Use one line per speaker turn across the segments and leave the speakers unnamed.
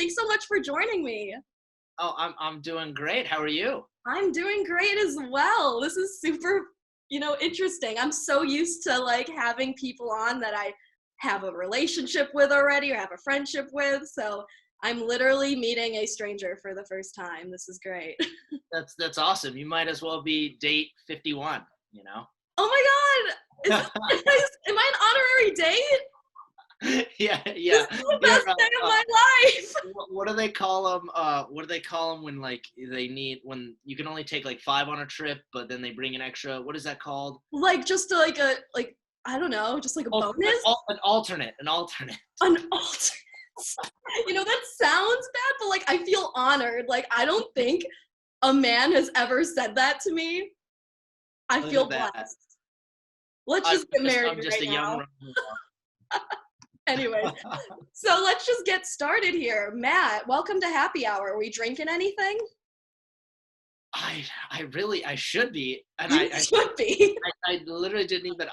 Thanks so much for joining me.
Oh, I'm doing great. How are you?
I'm doing great as well. This is super, interesting. I'm so used to like having people on that I have a relationship with already or have a friendship with. So I'm literally meeting a stranger for the first time. This is great.
That's awesome. You might as well be date 51, you know?
Oh my God. Am I an honorary date?
Yeah,
This
yeah.
is the
You're
best day of my life.
what do they call them? What do they call them when like when you can only take like 5 on a trip, but then they bring an extra, what is that called?
Like just to like I don't know, just like a bonus?
An alternate, an alternate.
An alternate. That sounds bad, but like I feel honored. Like I don't think a man has ever said that to me. I
Look
feel
at that.
blessed. Let's just get married
I'm just
right
a young
now. Anyways, so let's just get started here. Matt, welcome to Happy Hour. Are we drinking anything?
I should be, and
You should be.
I literally didn't even.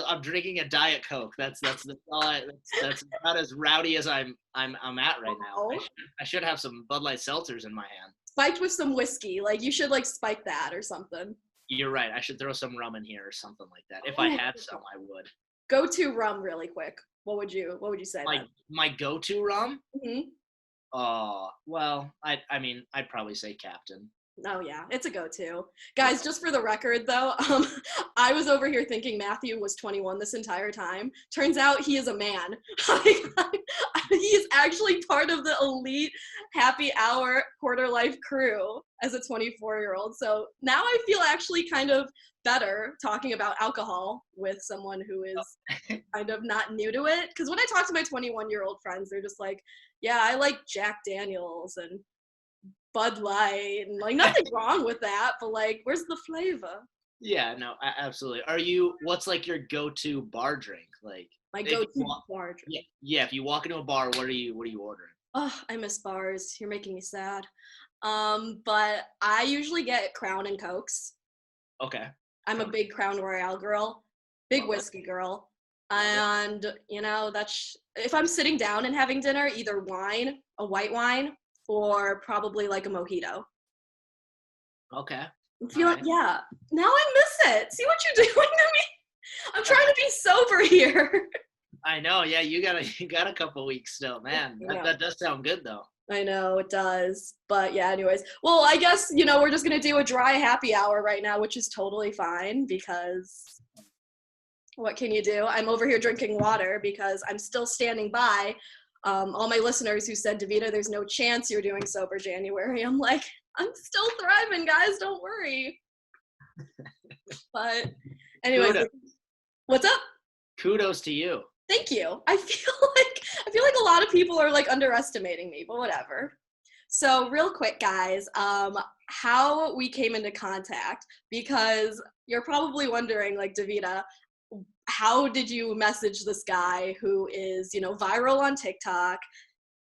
I'm drinking a Diet Coke. That's that's about as rowdy as I'm at right now.
Oh.
I should have some Bud Light seltzers in my hand.
Spiked with some whiskey. Like you should like spike that or something.
You're right. I should throw some rum in here or something like that. If I had some, I would.
Go to rum really quick. What would you say?
My go-to rum?
Mm-hmm.
Well, I'd probably say Captain.
Oh yeah, it's a go-to. Guys, just for the record though, I was over here thinking Matthew was 21 this entire time. Turns out he is a man. He is actually part of the elite Happy Hour quarter life crew as a 24-year-old. So now I feel actually kind of better talking about alcohol with someone who is kind of not new to it. Because when I talk to my 21-year-old friends, they're just like, yeah, I like Jack Daniels and Bud Light, and like nothing wrong with that, but like, where's the flavor?
Yeah, no, absolutely. What's like your go-to bar drink? Like
My go-to bar drink.
Yeah. If you walk into a bar, what are you ordering?
Oh, I miss bars. You're making me sad. But I usually get Crown and Cokes.
Okay.
I'm a big Crown Royale girl, big whiskey girl, and that's if I'm sitting down and having dinner, either wine, a white wine, or probably like a mojito.
Okay.
I feel like, yeah. Now I miss it. See what you're doing to me? I'm trying to be sober here.
I know. Yeah, you got a couple weeks still, man. That does sound good though.
I know it does, but yeah. Anyways, well, I guess we're just gonna do a dry happy hour right now, which is totally fine because what can you do? I'm over here drinking water because I'm still standing by. All my listeners who said, Davita, there's no chance you're doing sober January. I'm like, I'm still thriving, guys. Don't worry. But anyways, what's up?
Kudos to you.
Thank you. I feel like a lot of people are like underestimating me, but whatever. So real quick, guys, how we came into contact, because you're probably wondering, like, Davita, how did you message this guy who is, viral on TikTok,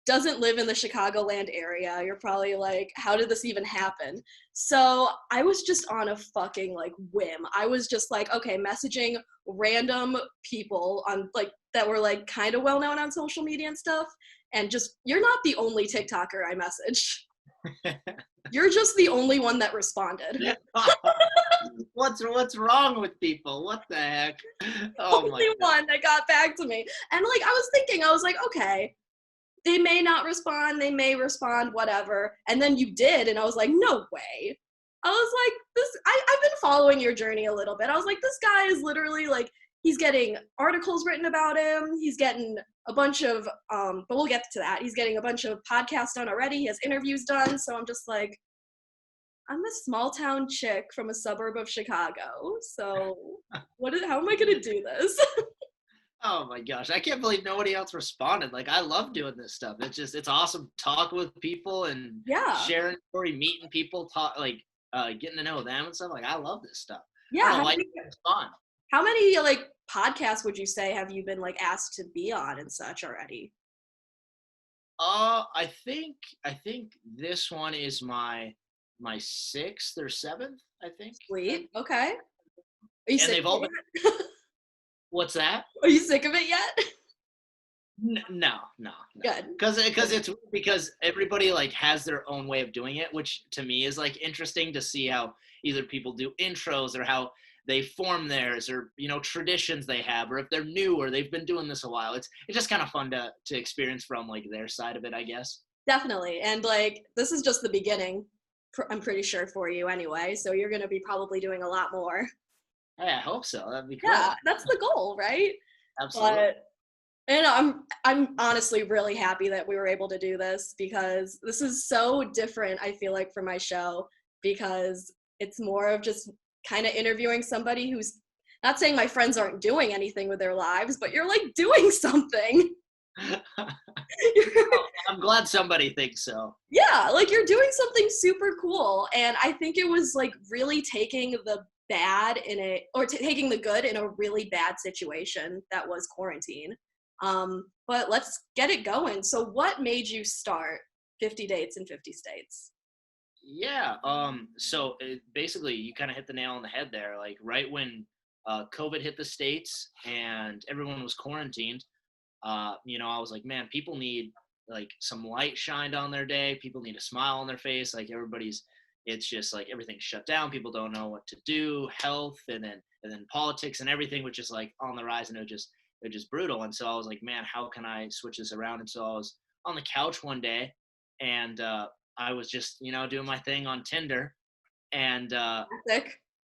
doesn't live in the Chicagoland area? You're probably like, how did this even happen? So I was just on a fucking like whim. I was just like, okay, messaging random people on like that were like kind of well known on social media and stuff. And just, you're not the only TikToker I messaged. You're just the only one that responded.
What's wrong with people? What the heck? Oh
only one that got back to me. And like I was thinking, I was like, okay, they may not respond, they may respond, whatever. And then you did, and I was like, no way. I was like, I've been following your journey a little bit. I was like, this guy is literally like, he's getting articles written about him. He's getting a bunch of, but we'll get to that. He's getting a bunch of podcasts done already. He has interviews done. So I'm just like, I'm a small town chick from a suburb of Chicago. So how am I going to do this?
Oh my gosh, I can't believe nobody else responded. Like, I love doing this stuff. It's awesome talking with people and sharing story, meeting people, getting to know them and stuff. Like, I love this stuff.
Yeah.
It's fun.
How many like podcasts would you say have you been like asked to be on and such already?
I think this one is my 6th or 7th, I think.
Sweet. Okay. Are you sick of it?
What's that?
Are you sick of it yet?
No.
Good.
Because everybody like has their own way of doing it, which to me is like interesting to see how either people do intros or how they form theirs, or traditions they have, or if they're new or they've been doing this a while. It's just kind of fun to experience from like their side of it, I guess.
Definitely. And like this is just the beginning, I'm pretty sure, for you anyway. So you're going to be probably doing a lot more.
Hey, I hope so. That'd be cool.
Yeah, that's the goal, right?
Absolutely.
But and I'm honestly really happy that we were able to do this, because this is so different, I feel like, for my show, because it's more of just kind of interviewing somebody who's not saying my friends aren't doing anything with their lives, but you're like doing something.
I'm glad somebody thinks so.
Yeah, like you're doing something super cool. And I think it was like really taking the bad taking the good in a really bad situation that was quarantine. But let's get it going. So what made you start 50 Dates in 50 States?
Yeah. So basically, you kind of hit the nail on the head there. Like right when COVID hit the States and everyone was quarantined, I was like, man, people need like some light shined on their day. People need a smile on their face. Like it's just like everything's shut down. People don't know what to do. Health and then politics and everything was just like on the rise, and it was just brutal. And so I was like, man, how can I switch this around? And so I was on the couch one day, and I was just doing my thing on Tinder, and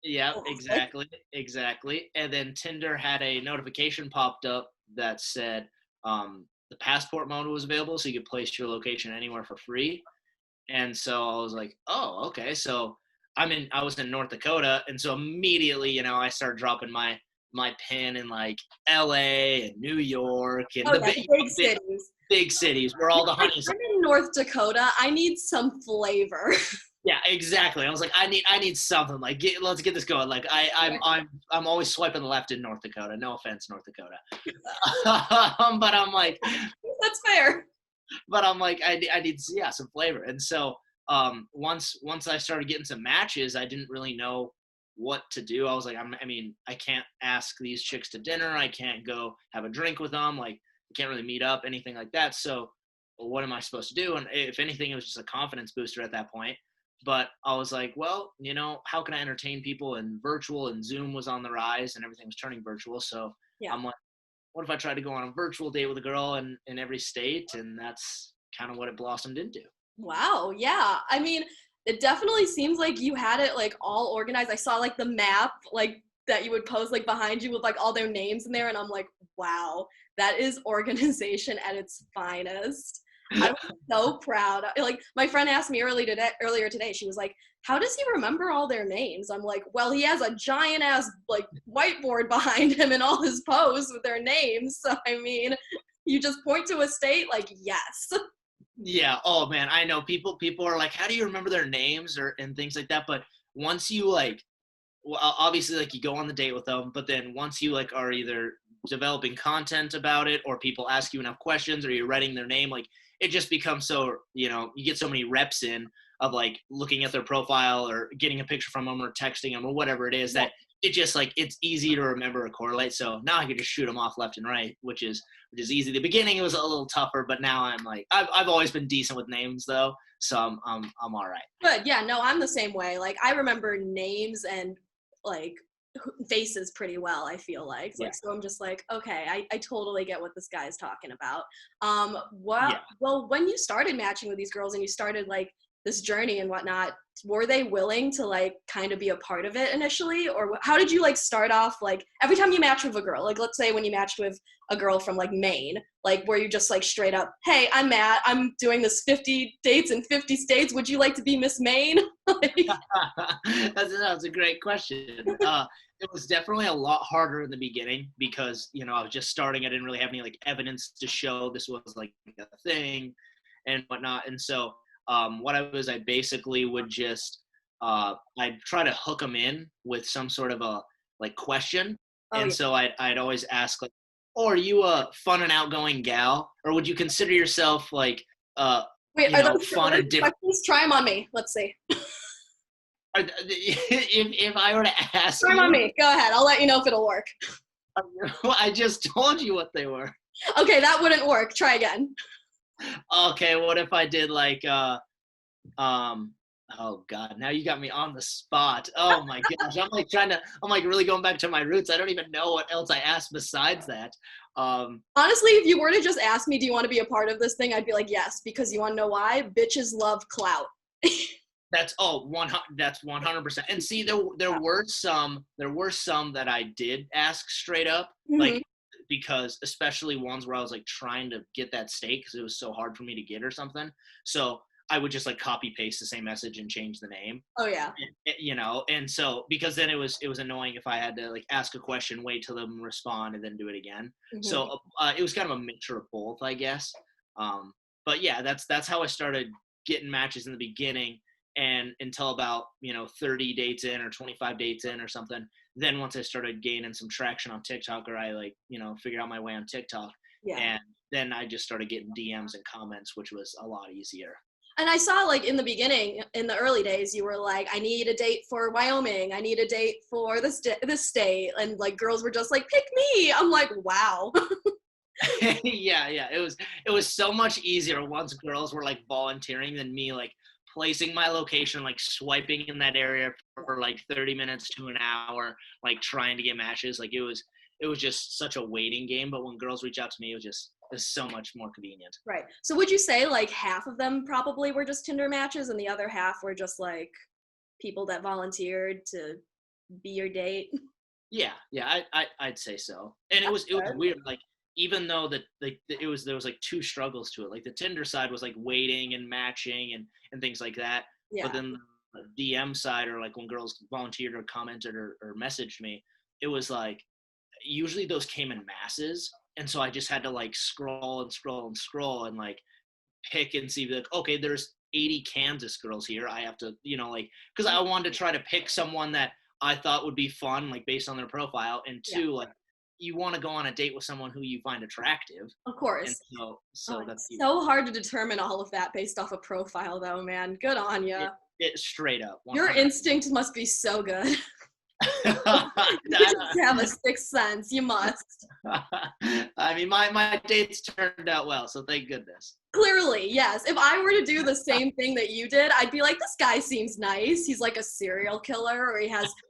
yeah, exactly. And then Tinder had a notification popped up that said the passport mode was available, so you could place your location anywhere for free. And so I was like, oh, okay. So I was in North Dakota, and so immediately, I started dropping my pin in like LA and New York and big cities where all the honey's.
I'm in North Dakota. I need some flavor.
Yeah, exactly. I was like, I need something. Like, let's get this going. Like, I'm always swiping left in North Dakota. No offense, North Dakota. But I'm like,
that's fair.
But I'm like, I need some flavor. And so once I started getting some matches, I didn't really know what to do. I was like, I can't ask these chicks to dinner. I can't go have a drink with them. Like, I can't really meet up, anything like that. So what am I supposed to do? And if anything, it was just a confidence booster at that point. But I was like, well, how can I entertain people? And virtual and Zoom was on the rise and everything was turning virtual. So yeah. I'm like, what if I tried to go on a virtual date with a girl in every state? And that's kind of what it blossomed into.
Wow. Yeah. I mean, it definitely seems like you had it like all organized. I saw like the map like that you would post like behind you with like all their names in there. And I'm like, wow, that is organization at its finest. I was so proud. Like my friend asked me earlier today, she was like, how does he remember all their names? I'm like, well, he has a giant ass like whiteboard behind him and all his posts with their names. So I mean, you just point to a state like, yes.
Yeah. Oh man, I know people are like, how do you remember their names and things like that? But once you like, well, obviously like you go on the date with them, but then once you like are either developing content about it or people ask you enough questions or you're writing their name, like it just becomes so, you get so many reps in of like looking at their profile or getting a picture from them or texting them or whatever it is that it just like, it's easy to remember or correlate. So now I can just shoot them off left and right, which is easy. The beginning, it was a little tougher, but now I'm like, I've always been decent with names though. So I'm all right.
Good. Yeah, no, I'm the same way. Like I remember names and like faces pretty well, I feel like. Yeah. So I'm just like, okay, I totally get what this guy is talking about. Well, when you started matching with these girls and you started like this journey and whatnot, were they willing to like kind of be a part of it initially? Or how did you like start off, like every time you match with a girl, like let's say when you matched with a girl from like Maine, like were you just like straight up, hey, I'm Matt, I'm doing this 50 dates in 50 states, would you like to be Miss Maine?
That's a great question. It was definitely a lot harder in the beginning because, I was just starting. I didn't really have any like evidence to show this was like a thing and whatnot. And so what I basically would just, I'd try to hook them in with some sort of a like question. So I'd always ask like, oh, are you a fun and outgoing gal? Or would you consider yourself like,
wait, are those fun and different? Try them on me. Let's see.
If I were to ask
Try them on me. Go ahead. I'll let you know if it'll work.
Well, I just told you what they were.
Okay, that wouldn't work. Try again.
Okay, what if I did like oh God, now you got me on the spot. Oh my gosh, I'm like really going back to my roots. I don't even know what else I asked besides that.
Honestly, if you were to just ask me, do you want to be a part of this thing? I'd be like, yes, because you want to know why? Bitches love clout.
That's 100%. And see, there were some that I did ask straight up, like because especially ones where I was like trying to get that steak because it was so hard for me to get or something. So I would just like copy paste the same message and change the name.
Oh yeah.
And so because then it was annoying if I had to like ask a question, wait till them respond, and then do it again. So it was kind of a mixture of both, I guess. But yeah, that's how I started getting matches in the beginning, and until about 30 dates in or 25 dates in or something. Then once I started gaining some traction on TikTok, or I like figured out my way on TikTok, and then I just started getting DMs and comments, which was a lot easier.
And I saw like in the beginning, in the early days, you were like, I need a date for Wyoming. I need a date for this state. And like girls were just like, pick me. I'm like, wow.
Yeah. It was so much easier once girls were like volunteering than me like placing my location, like swiping in that area for like 30 minutes to an hour, like trying to get matches. Like it was just such a waiting game. But when girls reach out to me, it was so much more convenient.
Right. So would you say like half of them probably were just Tinder matches and the other half were just like people that volunteered to be your date?
Yeah, I'd say so. And it was weird. Like even though that like there was like two struggles to it. Like the Tinder side was like waiting and matching and things like that. Yeah. But then the DM side, or like when girls volunteered or commented or messaged me, it was like usually those came in masses. And so I just had to like scroll and like pick and see like, okay, there's 80 Kansas girls here. I have to, like, because I wanted to try to pick someone that I thought would be fun, like based on their profile. And two, like you want to go on a date with someone who you find attractive.
Of course.
And so that's
so hard to determine all of that based off a profile though, man. Good on you.
It straight up. 100%.
Your instinct must be so good. You just have a sixth sense. You must.
I mean, my dates turned out well, so thank goodness.
Clearly, yes. If I were to do the same thing that you did, I'd be like, this guy seems nice. He's like a serial killer,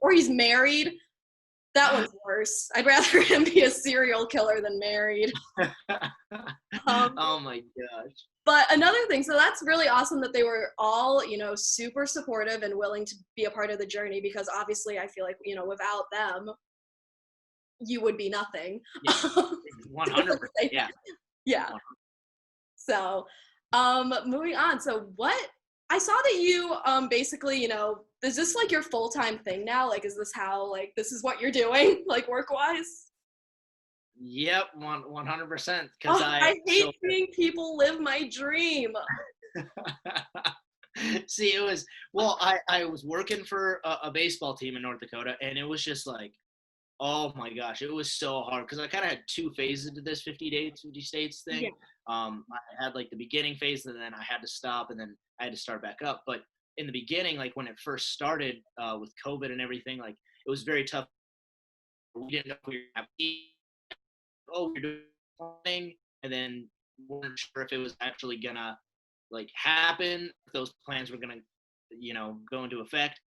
or he's married. That one's worse. I'd rather him be a serial killer than married.
Oh my gosh.
But another thing, so that's really awesome that they were all, super supportive and willing to be a part of the journey, because obviously I feel like, without them, you would be nothing.
Yeah, 100%. Yeah.
Yeah. So, moving on. So I saw that you, basically, is this like your full-time thing now? Like, is this how, like, this is what you're doing, like work-wise?
Yep, 100%.
Because I hate seeing people live my dream.
See, I was working for a baseball team in North Dakota, and it was just like, oh my gosh, it was so hard because I kind of had two phases to this 50 states thing. Yeah. I had like the beginning phase, and then I had to stop, and then I had to start back up. But in the beginning, like when it first started with COVID and everything, like it was very tough. We didn't know if we were going to have we're doing something, and then weren't sure if it was actually gonna like happen, if those plans were gonna go into effect.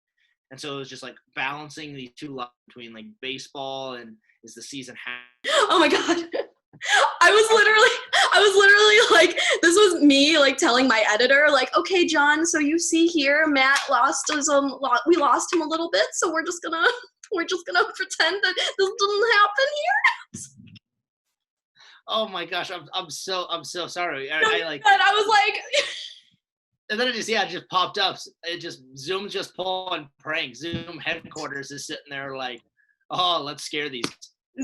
And so it was just like balancing these two lines between like baseball and is the season
oh my god, I was literally like, this was me like telling my editor like, okay John, so you see here Matt we lost him a little bit, so we're just gonna pretend that this didn't happen here.
Oh my gosh, I'm so sorry. I
was like,
and then it just popped up. Zoom's just pulling pranks. Zoom headquarters is sitting there like, oh, let's scare these.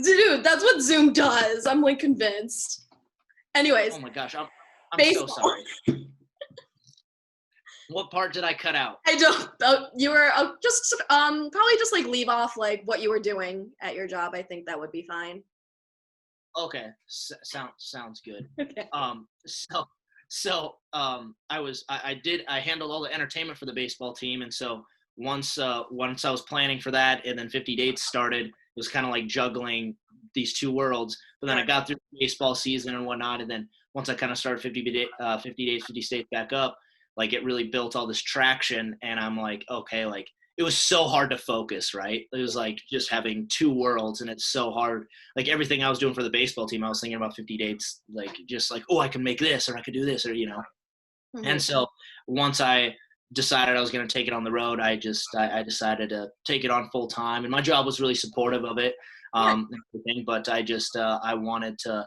Dude, that's what Zoom does. I'm like convinced. Anyways.
Oh my gosh, I'm so sorry. What part did I cut out?
I don't. You were just probably just like leave off like what you were doing at your job. I think that would be fine.
Okay, sounds good.
Okay.
I handled all the entertainment for the baseball team, and so once I was planning for that, and then 50 dates started, it was kind of like juggling these two worlds. But then I got through baseball season and whatnot, and then once I kind of started 50 days, 50 states back up, like it really built all this traction, and I'm like, okay, like it was so hard to focus, right? It was like just having two worlds, and it's so hard. Like everything I was doing for the baseball team, I was thinking about 50 dates, like just like, oh, I can make this, or I could do this, or
Mm-hmm.
And so once I decided I was going to take it on the road, I decided to take it on full time, and my job was really supportive of it, and everything. But I wanted to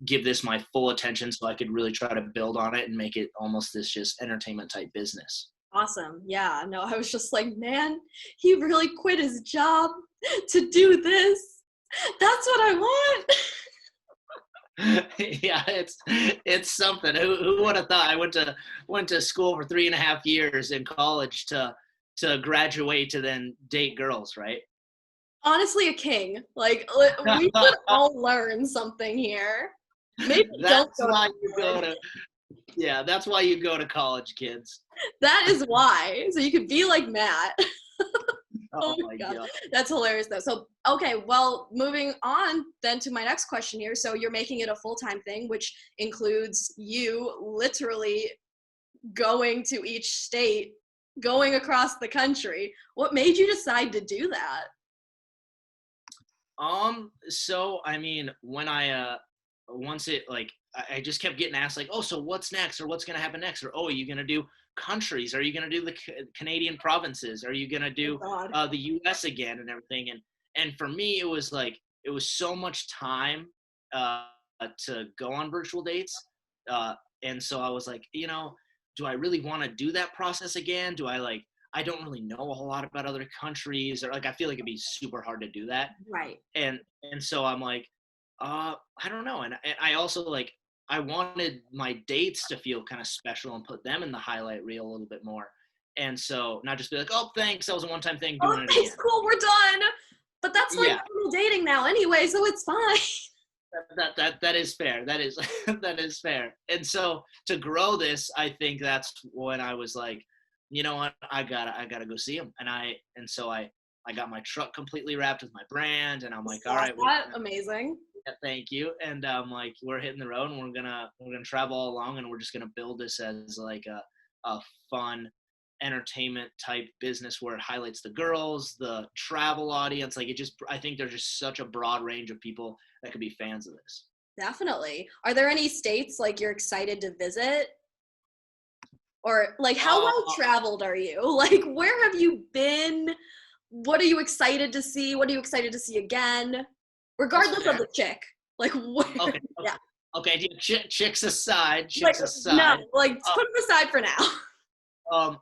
give this my full attention so I could really try to build on it and make it almost this just entertainment type business.
Awesome. Yeah. No, I was just like, man, he really quit his job to do this. That's what I want.
Yeah, it's something. Who would have thought? I went to school for 3.5 years in college to graduate to then date girls, right?
Honestly, a king. Like we could all learn something here. Maybe
that's why you go to college, kids.
That is why. So you could be like Matt.
Oh my God.
That's hilarious though. So, okay, well, moving on then to my next question here. So you're making it a full-time thing, which includes you literally going to each state, going across the country. What made you decide to do that?
So I mean, when I once it like I just kept getting asked like, oh, so what's next, or what's gonna happen next, or oh, are you gonna do countries? Are you gonna do the Canadian provinces? Are you gonna do the U.S. again and everything? And for me, it was so much time to go on virtual dates, and so I was like, do I really want to do that process again? I don't really know a whole lot about other countries, or like I feel like it'd be super hard to do that.
Right.
And so I'm like, I don't know. And I also like I wanted my dates to feel kind of special and put them in the highlight reel a little bit more. And so not just be like, oh, thanks, that was a one-time thing.
Doing it again. Cool, we're done. But that's like dating now anyway, so it's fine.
That is fair. That is that is fair. And so to grow this, I think that's when I was like, you know what, I gotta go see him. And so I got my truck completely wrapped with my brand, and I'm like, all right,
amazing.
Yeah, thank you. And like we're hitting the road, and we're gonna travel all along, and we're just gonna build this as like a fun entertainment type business where it highlights the girls, the travel audience. Like I think there's just such a broad range of people that could be fans of this.
Definitely. Are there any states like you're excited to visit? Or like how well traveled are you? Like where have you been? What are you excited to see? What are you excited to see again? Regardless of the chick. Like where,
okay.
Yeah.
Okay, chicks aside.
No, like put them aside for now.
I've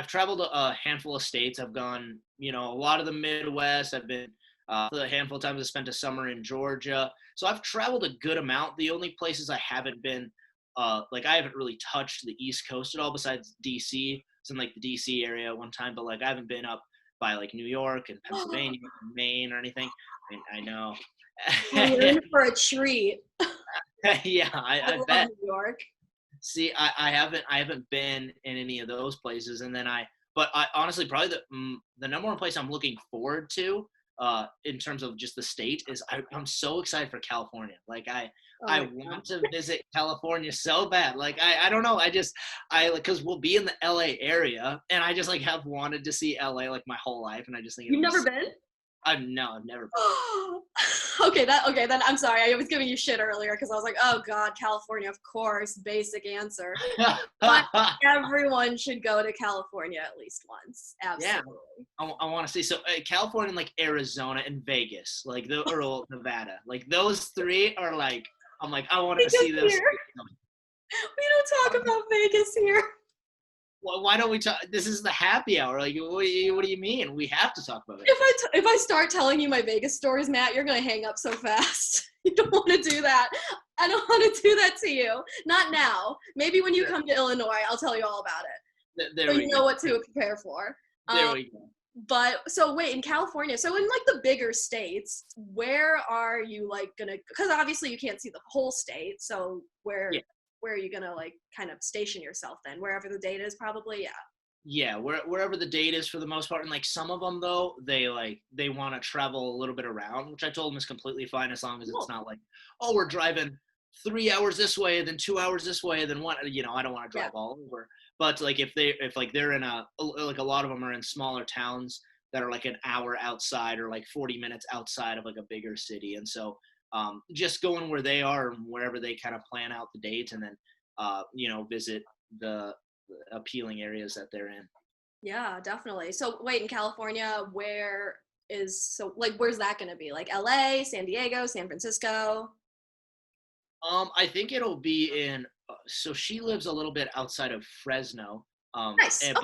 traveled a handful of states. I've gone, a lot of the Midwest. I've been a handful of times. I spent a summer in Georgia. So I've traveled a good amount. The only places I haven't been, I haven't really touched the East Coast at all besides DC. It's in like the DC area one time, but like I haven't been up by like New York and Pennsylvania, and Maine or anything. I know.
You're in for a treat.
Yeah, I bet.
New York.
See, I haven't been in any of those places, but I honestly probably the number one place I'm looking forward to, in terms of just the state, is I'm so excited for California. Like I want to visit California so bad. Like I don't know, because we'll be in the LA area, and I just like have wanted to see LA like my whole life, and I just think
you've never been.
I've never been.
Okay, then I'm sorry. I was giving you shit earlier because I was like, oh God, California, of course, basic answer. But everyone should go to California at least once. Absolutely.
Yeah, I want to see. So California, like Arizona and Vegas, like or Nevada, like those three are like, I'm like, I want to see those.
We don't talk about Vegas here.
Well, why don't we talk? This is the happy hour. Like, what do you mean? We have to talk about it.
If I start telling you my Vegas stories, Matt, you're gonna hang up so fast. You don't want to do that. I don't want to do that to you. Not now. Maybe when you come to Illinois, I'll tell you all about it. So you know what to prepare for.
There we go.
But so wait, in California, so in like the bigger states, where are you like gonna? Because obviously you can't see the whole state. So where are you gonna like kind of station yourself then? Wherever the data is, probably. Yeah.
Yeah, wherever the date is for the most part. And like some of them though, they want to travel a little bit around, which I told them is completely fine as long as it's not like, oh, we're driving 3 hours this way, then 2 hours this way, then one. I don't want to drive all over. But like if they're in like a lot of them are in smaller towns that are like an hour outside or like 40 minutes outside of like a bigger city, and so just going where they are and wherever they kind of plan out the date, and then visit the appealing areas that they're in.
Yeah, definitely. So wait, in California, where's that going to be? Like LA, San Diego, San Francisco?
I think it'll be in. So she lives a little bit outside of Fresno.
Nice. Okay.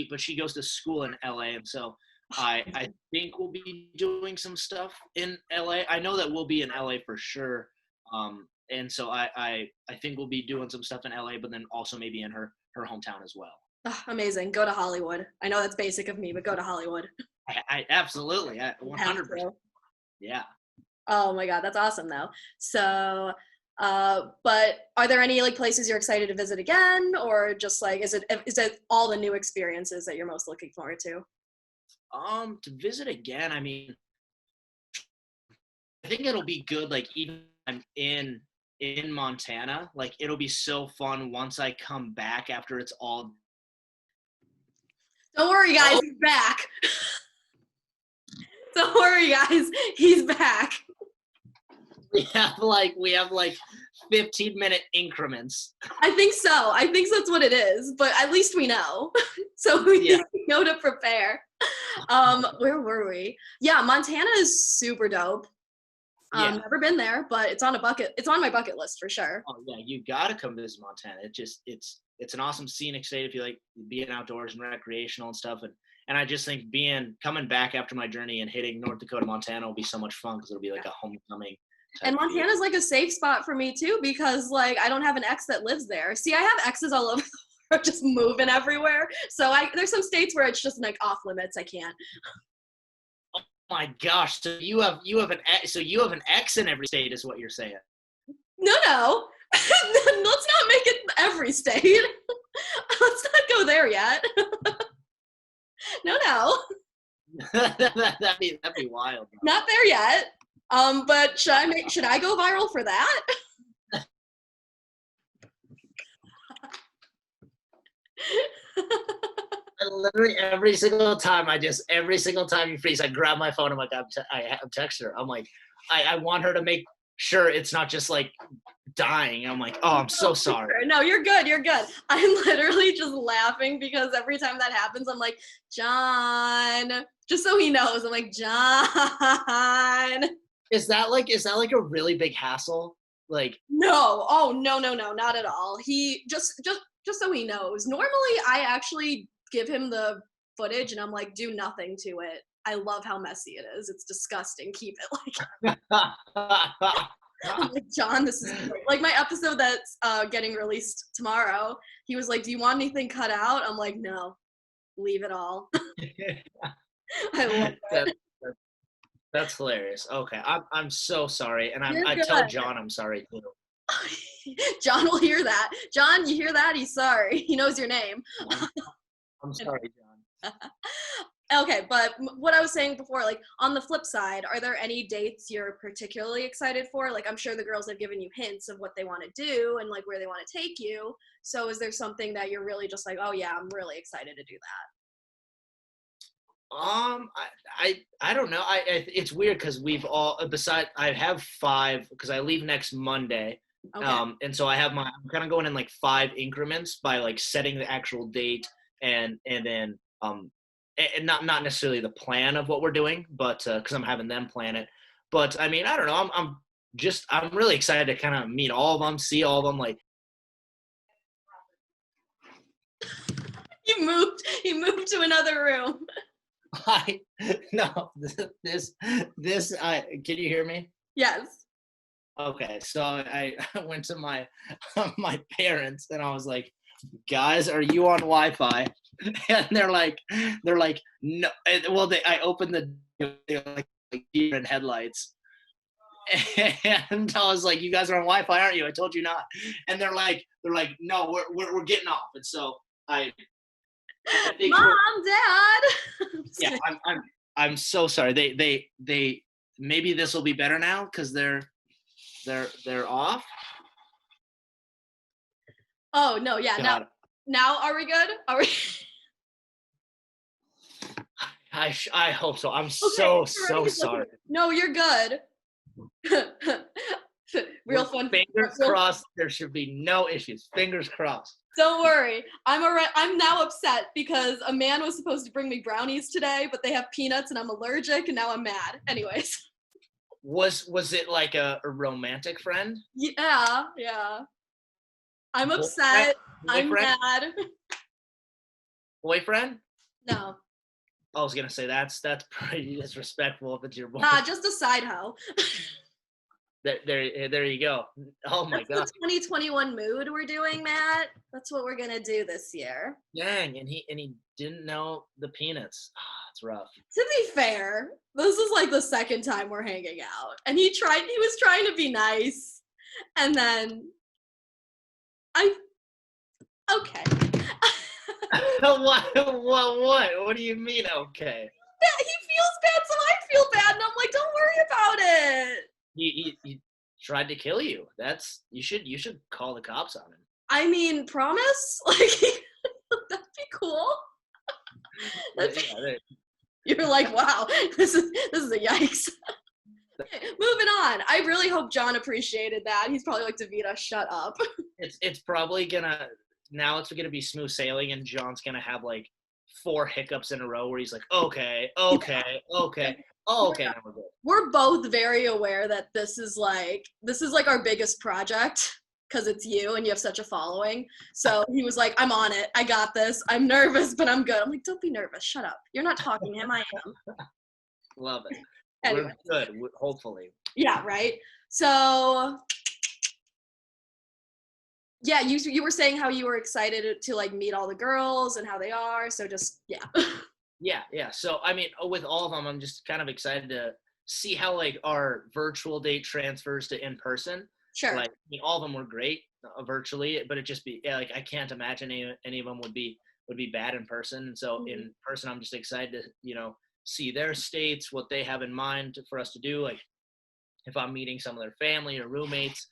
But she goes to school in LA, and so I think we'll be doing some stuff in LA. I know that we'll be in LA for sure. And so I think we'll be doing some stuff in LA, but then also maybe in her hometown as well.
Oh, amazing. Go to Hollywood. I know that's basic of me, but go to Hollywood.
I absolutely, 100%. Yeah.
Oh my God, that's awesome though. So, but are there any like places you're excited to visit again, or just like is it all the new experiences that you're most looking forward to?
To visit again, I mean, I think it'll be good. Like even I'm in Montana, like it'll be so fun once I come back after it's all.
Don't worry, guys, he's back. Don't worry, guys, he's back.
We have like 15-minute increments.
I think so. I think that's what it is, but at least we know. So we know to prepare. Where were we? Yeah, Montana is super dope. Never been there, but it's on my bucket list for sure.
Oh yeah, you gotta come visit Montana. It's an awesome scenic state if you like being outdoors and recreational and stuff. And I just think coming back after my journey and hitting North Dakota, Montana will be so much fun because it'll be like a homecoming.
And Montana's like a safe spot for me too, because like I don't have an ex that lives there. See, I have exes all over the world just moving everywhere. So there's some states where it's just like off limits. I can't.
Oh my gosh! So you have an ex in every state, is what you're saying?
No. Let's not make it every state. Let's not go there yet. No.
that'd be wild. Bro.
Not there yet. But should I go viral for that?
Literally every single time you freeze, I grab my phone. I'm like, I text her. I'm like, I want her to make sure it's not just like dying. I'm like, oh, I'm so sorry.
No, you're good. I'm literally just laughing because every time that happens, I'm like, John, just so he knows. I'm like, John.
Is that like a really big hassle? Like
no, no, not at all. He just so he knows. Normally, I actually give him the footage and I'm like, do nothing to it. I love how messy it is. It's disgusting. Keep it like. I'm like, John, this is great. Like my episode that's getting released tomorrow. He was like, do you want anything cut out? I'm like, no, leave it all. I love it.
That's hilarious. Okay, I'm so sorry, and I tell John I'm sorry too.
John will hear that. John, you hear that? He's sorry. He knows your name.
I'm sorry, John.
Okay, but what I was saying before, like on the flip side, are there any dates you're particularly excited for? Like I'm sure the girls have given you hints of what they want to do and like where they want to take you. So is there something that you're really just like, oh yeah, I'm really excited to do that?
I don't know. It's weird because we've all I have 5 because I leave next Monday. Okay. And so I'm kind of going in like 5 increments by like setting the actual date and then and not necessarily the plan of what we're doing, but because I'm having them plan it. But I mean, I don't know. I'm really excited to kind of meet all of them, see all of them. Like
he moved to another room.
This can you hear me?
Yes.
Okay, so I went to my parents and I was like, guys, are you on Wi-Fi? And they're like no. Well, I opened they're like deer in headlights, and I was like, you guys are on Wi-Fi, aren't you? I told you not. And they're like no, we're getting off. And so
Mom, Dad.
Yeah, I'm so sorry. They maybe this will be better now because they're off.
Oh no, yeah. Now are we good? Are we?
I hope so. I'm so sorry.
No, you're good. Real fun.
Fingers crossed. There should be no issues. Fingers crossed.
Don't worry. I'm now upset because a man was supposed to bring me brownies today, but they have peanuts and I'm allergic, and now I'm mad. Anyways.
Was it like a romantic friend?
Yeah. I'm upset. I'm mad.
Boyfriend?
No.
I was gonna say that's pretty disrespectful if it's your boyfriend.
Nah, just a side hoe.
There you go. Oh my god.
That's the 2021 mood we're doing, Matt. That's what we're gonna do this year.
Dang, and he didn't know the peanuts. Oh, it's rough.
To be fair, this is like the second time we're hanging out, and he was trying to be nice, and then okay.
What do you mean, okay?
He feels bad, so I feel bad, and I'm like, don't worry about it.
He tried to kill you. You should call the cops on him.
I mean, promise? Like, that'd be cool. You're like, wow, this is a yikes. Moving on. I really hope John appreciated that. He's probably like, Davida, shut up.
It's probably gonna be smooth sailing, and John's gonna have like 4 hiccups in a row where he's like, okay. Oh, okay, now we're good.
We're both very aware that this is like our biggest project because it's you and you have such a following. So he was like, I'm on it. I got this. I'm nervous, but I'm good. I'm like, don't be nervous. Shut up. You're not talking to him. I am.
Love it.
Anyway.
We're good, hopefully.
Yeah, right? So, yeah, you were saying how you were excited to like meet all the girls and how they are. So just, yeah.
Yeah. So, I mean, with all of them, I'm just kind of excited to see how like our virtual date transfers to in person.
Sure.
Like, I mean, all of them were great virtually, but it just like I can't imagine any of them would be bad in person. And so in person, I'm just excited to see their states, what they have in mind for us to do. Like if I'm meeting some of their family or roommates,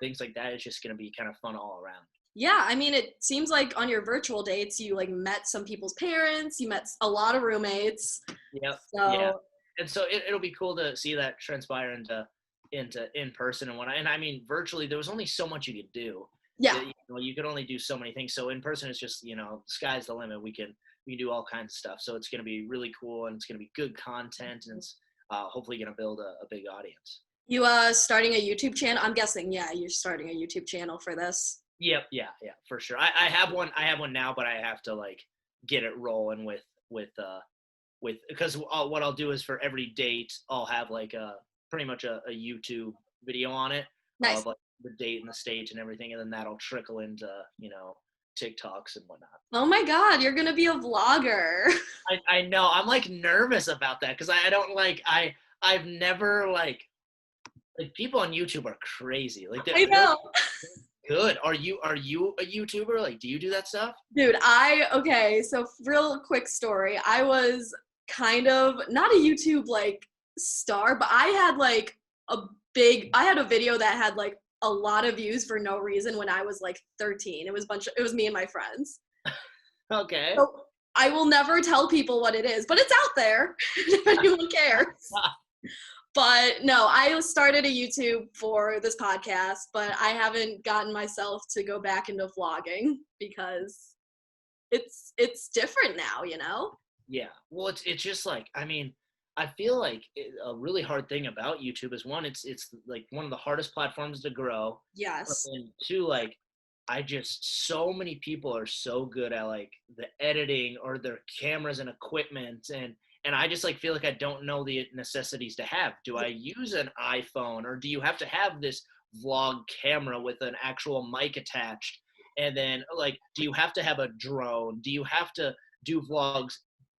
things like that. It's just gonna be kind of fun all around.
Yeah, I mean, it seems like on your virtual dates, you like met some people's parents, you met a lot of roommates.
Yep.
So,
yeah. And so it'll be cool to see that transpire into in person and I mean, virtually there was only so much you could do.
Yeah.
You could only do so many things. So in person, it's just sky's the limit. We can do all kinds of stuff. So it's gonna be really cool, and it's gonna be good content, and it's hopefully gonna build a big audience.
You starting a YouTube channel? I'm guessing, yeah, you're starting a YouTube channel for this.
Yep, yeah, for sure. I have one now, but I have to like get it rolling with because what I'll do is for every date I'll have like pretty much a YouTube video on it.
Nice.
Of like the date and the stage and everything, and then that'll trickle into TikToks and whatnot.
Oh my God, you're gonna be a vlogger.
I know. I'm like nervous about that because I don't like I've never like people on YouTube are crazy. Like
I know.
Good. Are you a YouTuber? Like, do you do that stuff? Dude,
okay, so real quick story. I was kind of not a YouTube like star, but I had a video that had like a lot of views for no reason when I was like 13. It was me and my friends.
Okay.
So I will never tell people what it is, but it's out there if anyone cares. But no, I started a YouTube for this podcast, but I haven't gotten myself to go back into vlogging because it's different now,
Yeah. Well, it's just like, I mean, I feel like a really hard thing about YouTube is one, it's like one of the hardest platforms to grow.
Yes.
And two, like, so many people are so good at like the editing or their cameras and equipment, and I just like feel like I don't know the necessities to have. Do I use an iPhone, or do you have to have this vlog camera with an actual mic attached? And then like, do you have to have a drone? Do you have to do vlogs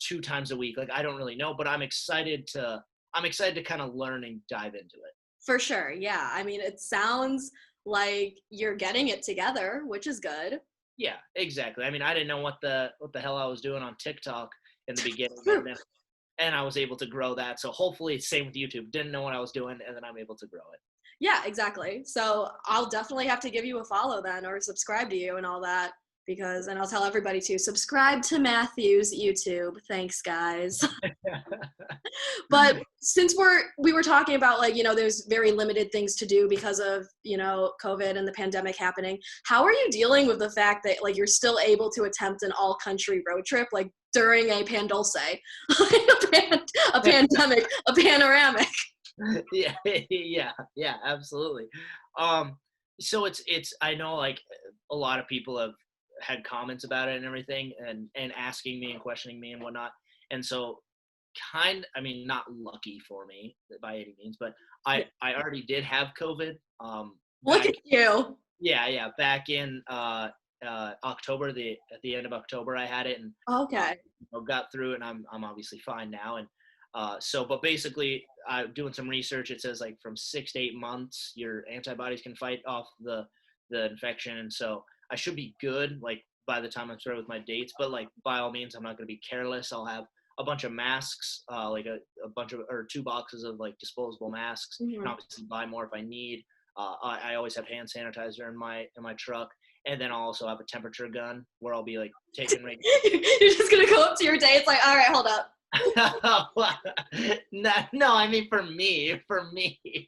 2 times a week? Like, I don't really know, but I'm excited to kind of learn and dive into it.
For sure. Yeah. I mean, it sounds like you're getting it together, which is good.
Yeah, exactly. I mean, I didn't know what the hell I was doing on TikTok in the beginning, and I was able to grow that. So hopefully it's same with YouTube. Didn't know what I was doing, and then I'm able to grow it.
Yeah, exactly. So I'll definitely have to give you a follow then, or subscribe to you and all that, because, and I'll tell everybody to subscribe to Matthew's YouTube. Thanks, guys. But since we were talking about, like, you know, there's very limited things to do because of, you know, COVID and the pandemic happening, how are you dealing with the fact that, like, you're still able to attempt an all-country road trip, like, during a pandulce, a pandemic, a panoramic?
Yeah, absolutely. So it's I know, like, a lot of people have had comments about it and everything, and asking me and questioning me and whatnot. And so I mean, not lucky for me by any means, but I already did have COVID.
Look at you.
Yeah, back in October, at the end of October, I had it, and
okay,
got through it, and I'm obviously fine now. And but basically, doing some research, it says like from 6 to 8 months, your antibodies can fight off the infection, and so I should be good, like, by the time I'm through with my dates. But, like, by all means, I'm not going to be careless. I'll have a bunch of masks, like a bunch of, or 2 boxes of, like, disposable masks, and obviously buy more if I need. I always have hand sanitizer in my truck, and then I'll also have a temperature gun where I'll be, like, taking
You're just gonna go up to your dates like, all right, hold up.
No, I mean, for me.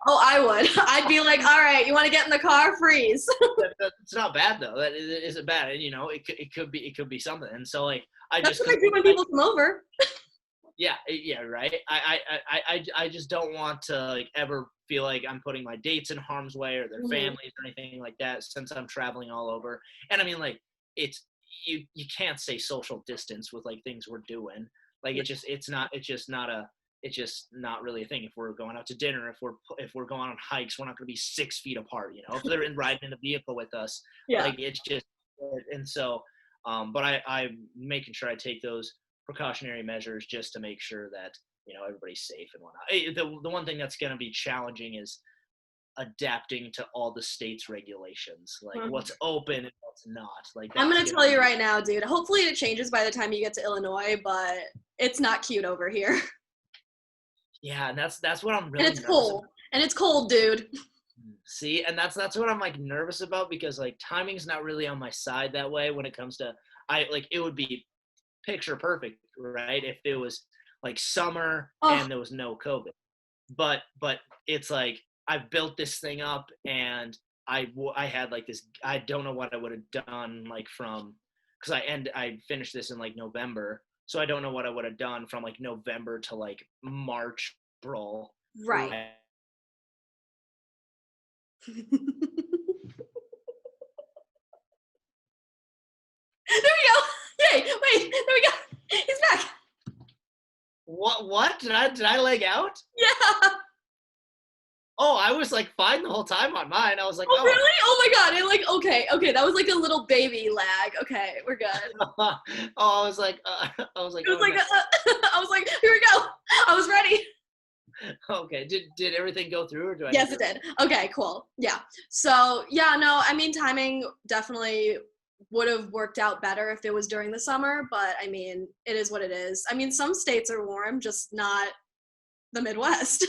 Oh, I would. I'd be like, all right, you want to get in the car? Freeze.
It's not bad though. That isn't bad, and, you know, it could be something. And so, like,
That's what I do when people come over.
Yeah, right. I just don't want to, like, ever feel like I'm putting my dates in harm's way, or their families or anything like that, since I'm traveling all over. And I mean, like, it's you can't say social distance with, like, things we're doing. Like, it's just not really a thing. If we're going out to dinner, if we're going on hikes, we're not going to be 6 feet apart, you know, if they're riding in a vehicle with us. Like, it's just, and so, but I'm making sure I take those precautionary measures just to make sure that, you know, everybody's safe and whatnot. The one thing that's going to be challenging is adapting to all the states' regulations, like what's open and what's not. Like,
I'm gonna tell you right now, dude. Hopefully it changes by the time you get to Illinois, but it's not cute over here.
Yeah, and that's what I'm really.
And it's cold. About. And it's cold, dude.
See, and that's what I'm, like, nervous about, because, like, timing's not really on my side that way when it comes to, it would be picture perfect, right, if it was, like, summer and there was no COVID. But it's like, I've built this thing up, and I had, like, this, I don't know what I would have done, like, from, because I finished this in, like, November, so I don't know what I would have done from, like, November to, like, March, April.
Right. There we go. Yay! Wait, there we go. He's back.
What? Did I leg out?
Yeah.
Oh, I was, like, fine the whole time on mine. I was like,
oh, really? Oh my god! Okay. That was like a little baby lag. Okay, we're good.
I was like,
it was like, I was like, here we go. I was ready.
Okay. Did everything go through, or do I?
Yes, it did. Okay, cool. Yeah. So yeah, no, I mean, timing definitely would have worked out better if it was during the summer, but I mean, it is what it is. I mean, some states are warm, just not the Midwest.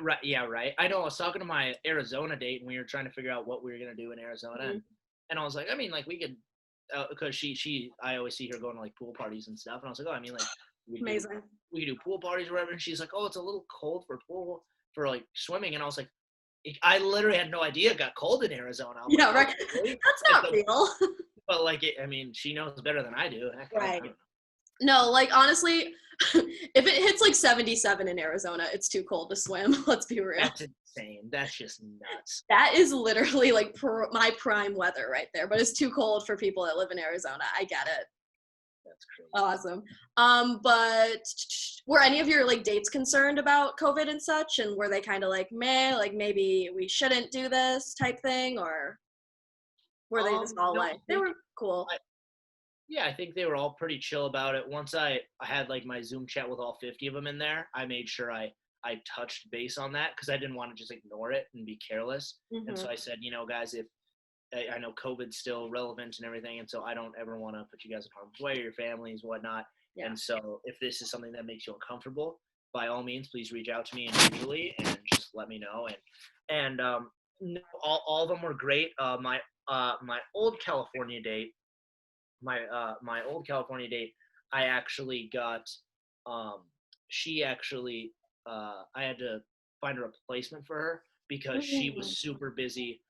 Right. Yeah. Right. I know. I was talking to my Arizona date, and we were trying to figure out what we were gonna do in Arizona, and I was like, I mean, like, we could, because I always see her going to, like, pool parties and stuff, and I was like, oh, I mean, like,
amazing.
We could do pool parties or whatever. And she's like, oh, it's a little cold for like swimming, and I was like, I literally had no idea it got cold in Arizona.
Yeah, like, right. Really? That's not real.
But, like, I mean, she knows better than I do.
Right. No, like, honestly, if it hits, like, 77 in Arizona, it's too cold to swim. Let's be real.
That's insane. That's just nuts.
That is literally, like, my prime weather right there. But it's too cold for people that live in Arizona. I get it.
That's crazy.
Awesome. But were any of your, like, dates concerned about COVID and such? And were they kind of like, meh, like, maybe we shouldn't do this type thing? Or were they just all like, they were cool?
Yeah, I think they were all pretty chill about it. Once I had, like, my Zoom chat with all 50 of them in there, I made sure I touched base on that, because I didn't want to just ignore it and be careless. And so I said, you know, guys, I know COVID's still relevant and everything, and so I don't ever want to put you guys in harm's way, or your families, whatnot. Yeah. And so if this is something that makes you uncomfortable, by all means, please reach out to me individually and just let me know. And all of them were great. My old California date, my old California date, I actually got, she actually, I had to find a replacement for her because she was super busy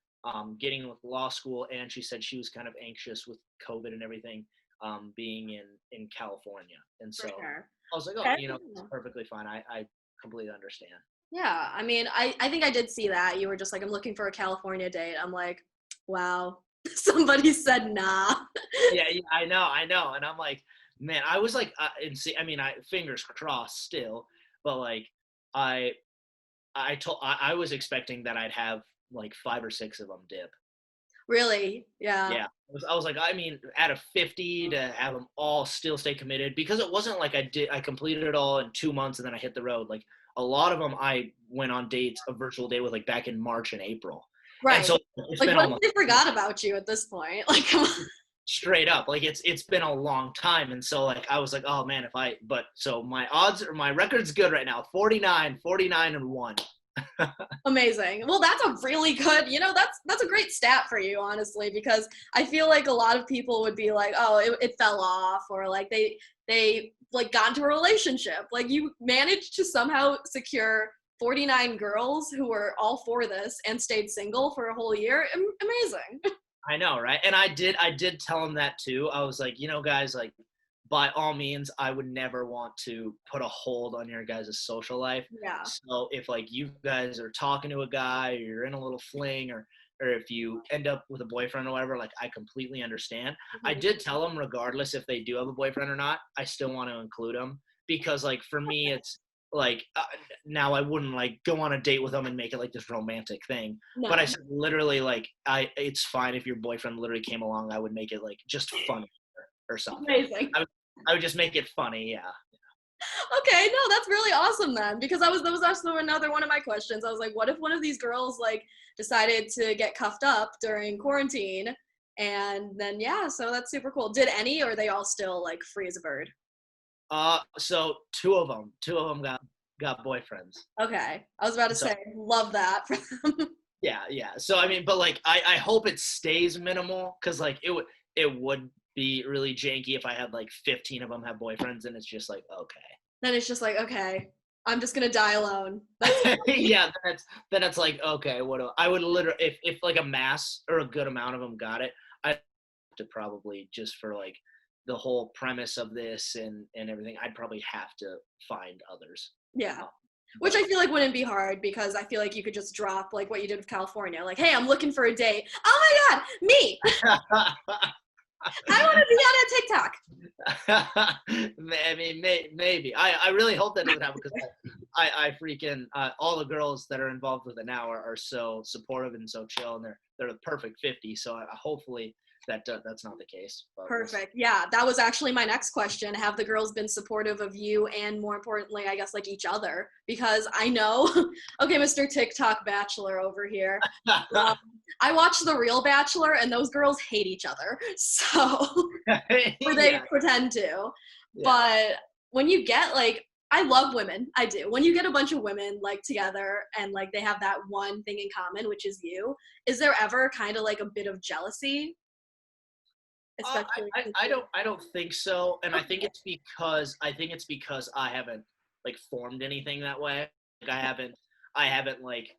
getting with law school, and she said she was kind of anxious with COVID and everything, being in California. And so I was like, oh, it's perfectly fine. I completely understand.
Yeah, I mean, I think I did see that. You were just like, I'm looking for a California date. I'm like, wow, somebody said nah.
Yeah, I know. And I'm like, man, I was like, fingers crossed still, but like, I was expecting that I'd have like 5 or 6 of them dip.
Really? Yeah.
Yeah. I was like, I mean, out of 50 to have them all still stay committed, because it wasn't like I completed it all in 2 months and then I hit the road. Like a lot of them, I went on dates, a virtual date with, like back in March and April.
Right.
And so
like, what if they forgot about you at this point? Like, come on.
Straight up, like it's been a long time, and so like I was like, oh man, so my record's good right now, 49 and 1.
Amazing. Well, that's a really good, that's a great stat for you, honestly, because I feel like a lot of people would be like, oh, it fell off, or like they like got into a relationship. Like, you managed to somehow secure 49 girls who were all for this and stayed single for a whole year. Amazing.
I know, right? And I did tell them that too. I was like, guys, like, by all means, I would never want to put a hold on your guys' social life.
Yeah.
So if like you guys are talking to a guy, or you're in a little fling, or if you end up with a boyfriend or whatever, like, I completely understand. Mm-hmm. I did tell them, regardless if they do have a boyfriend or not, I still want to include them, because like for me, it's like, now I wouldn't like go on a date with them and make it like this romantic thing. No. But I said literally, like, it's fine if your boyfriend literally came along, I would make it like just funny or something.
Amazing.
I would just make it funny. Yeah.
Okay, no, that's really awesome then, because that was also another one of my questions. I was like, what if one of these girls like decided to get cuffed up during quarantine? And then, yeah, so that's super cool. Did any, or are they all still like free as a bird?
So two of them got boyfriends.
Okay. I was about to say, love that for them.
Yeah. So, I mean, but like, I hope it stays minimal, because like it would be really janky if I had like 15 of them have boyfriends, and it's just like, okay.
Then it's just like, okay, I'm just going to die alone.
Yeah. Then it's like, okay, I would literally, if like a mass or a good amount of them got it, I'd have to probably, just for like the whole premise of this and everything, I'd probably have to find others.
Yeah. Which I feel like wouldn't be hard, because I feel like you could just drop like what you did with California. Like, hey, I'm looking for a date. Oh my God, me. I want to be on a TikTok.
I mean, maybe. I really hope that doesn't happen, because I freaking all the girls that are involved with it now are so supportive and so chill, and they're the perfect 50. So hopefully that's not the case.
Perfect. Yeah, that was actually my next question. Have the girls been supportive of you, and more importantly, I guess, like each other? Because I know, okay, Mr. TikTok Bachelor over here. I watched The Real Bachelor, and those girls hate each other. So, or they pretend to. Yeah. But when you get like, I love women. I do. When you get a bunch of women like together and like they have that one thing in common, which is you, is there ever kind of like a bit of jealousy?
I don't think so, and okay. I think it's because I haven't like formed anything that way. Like I haven't like,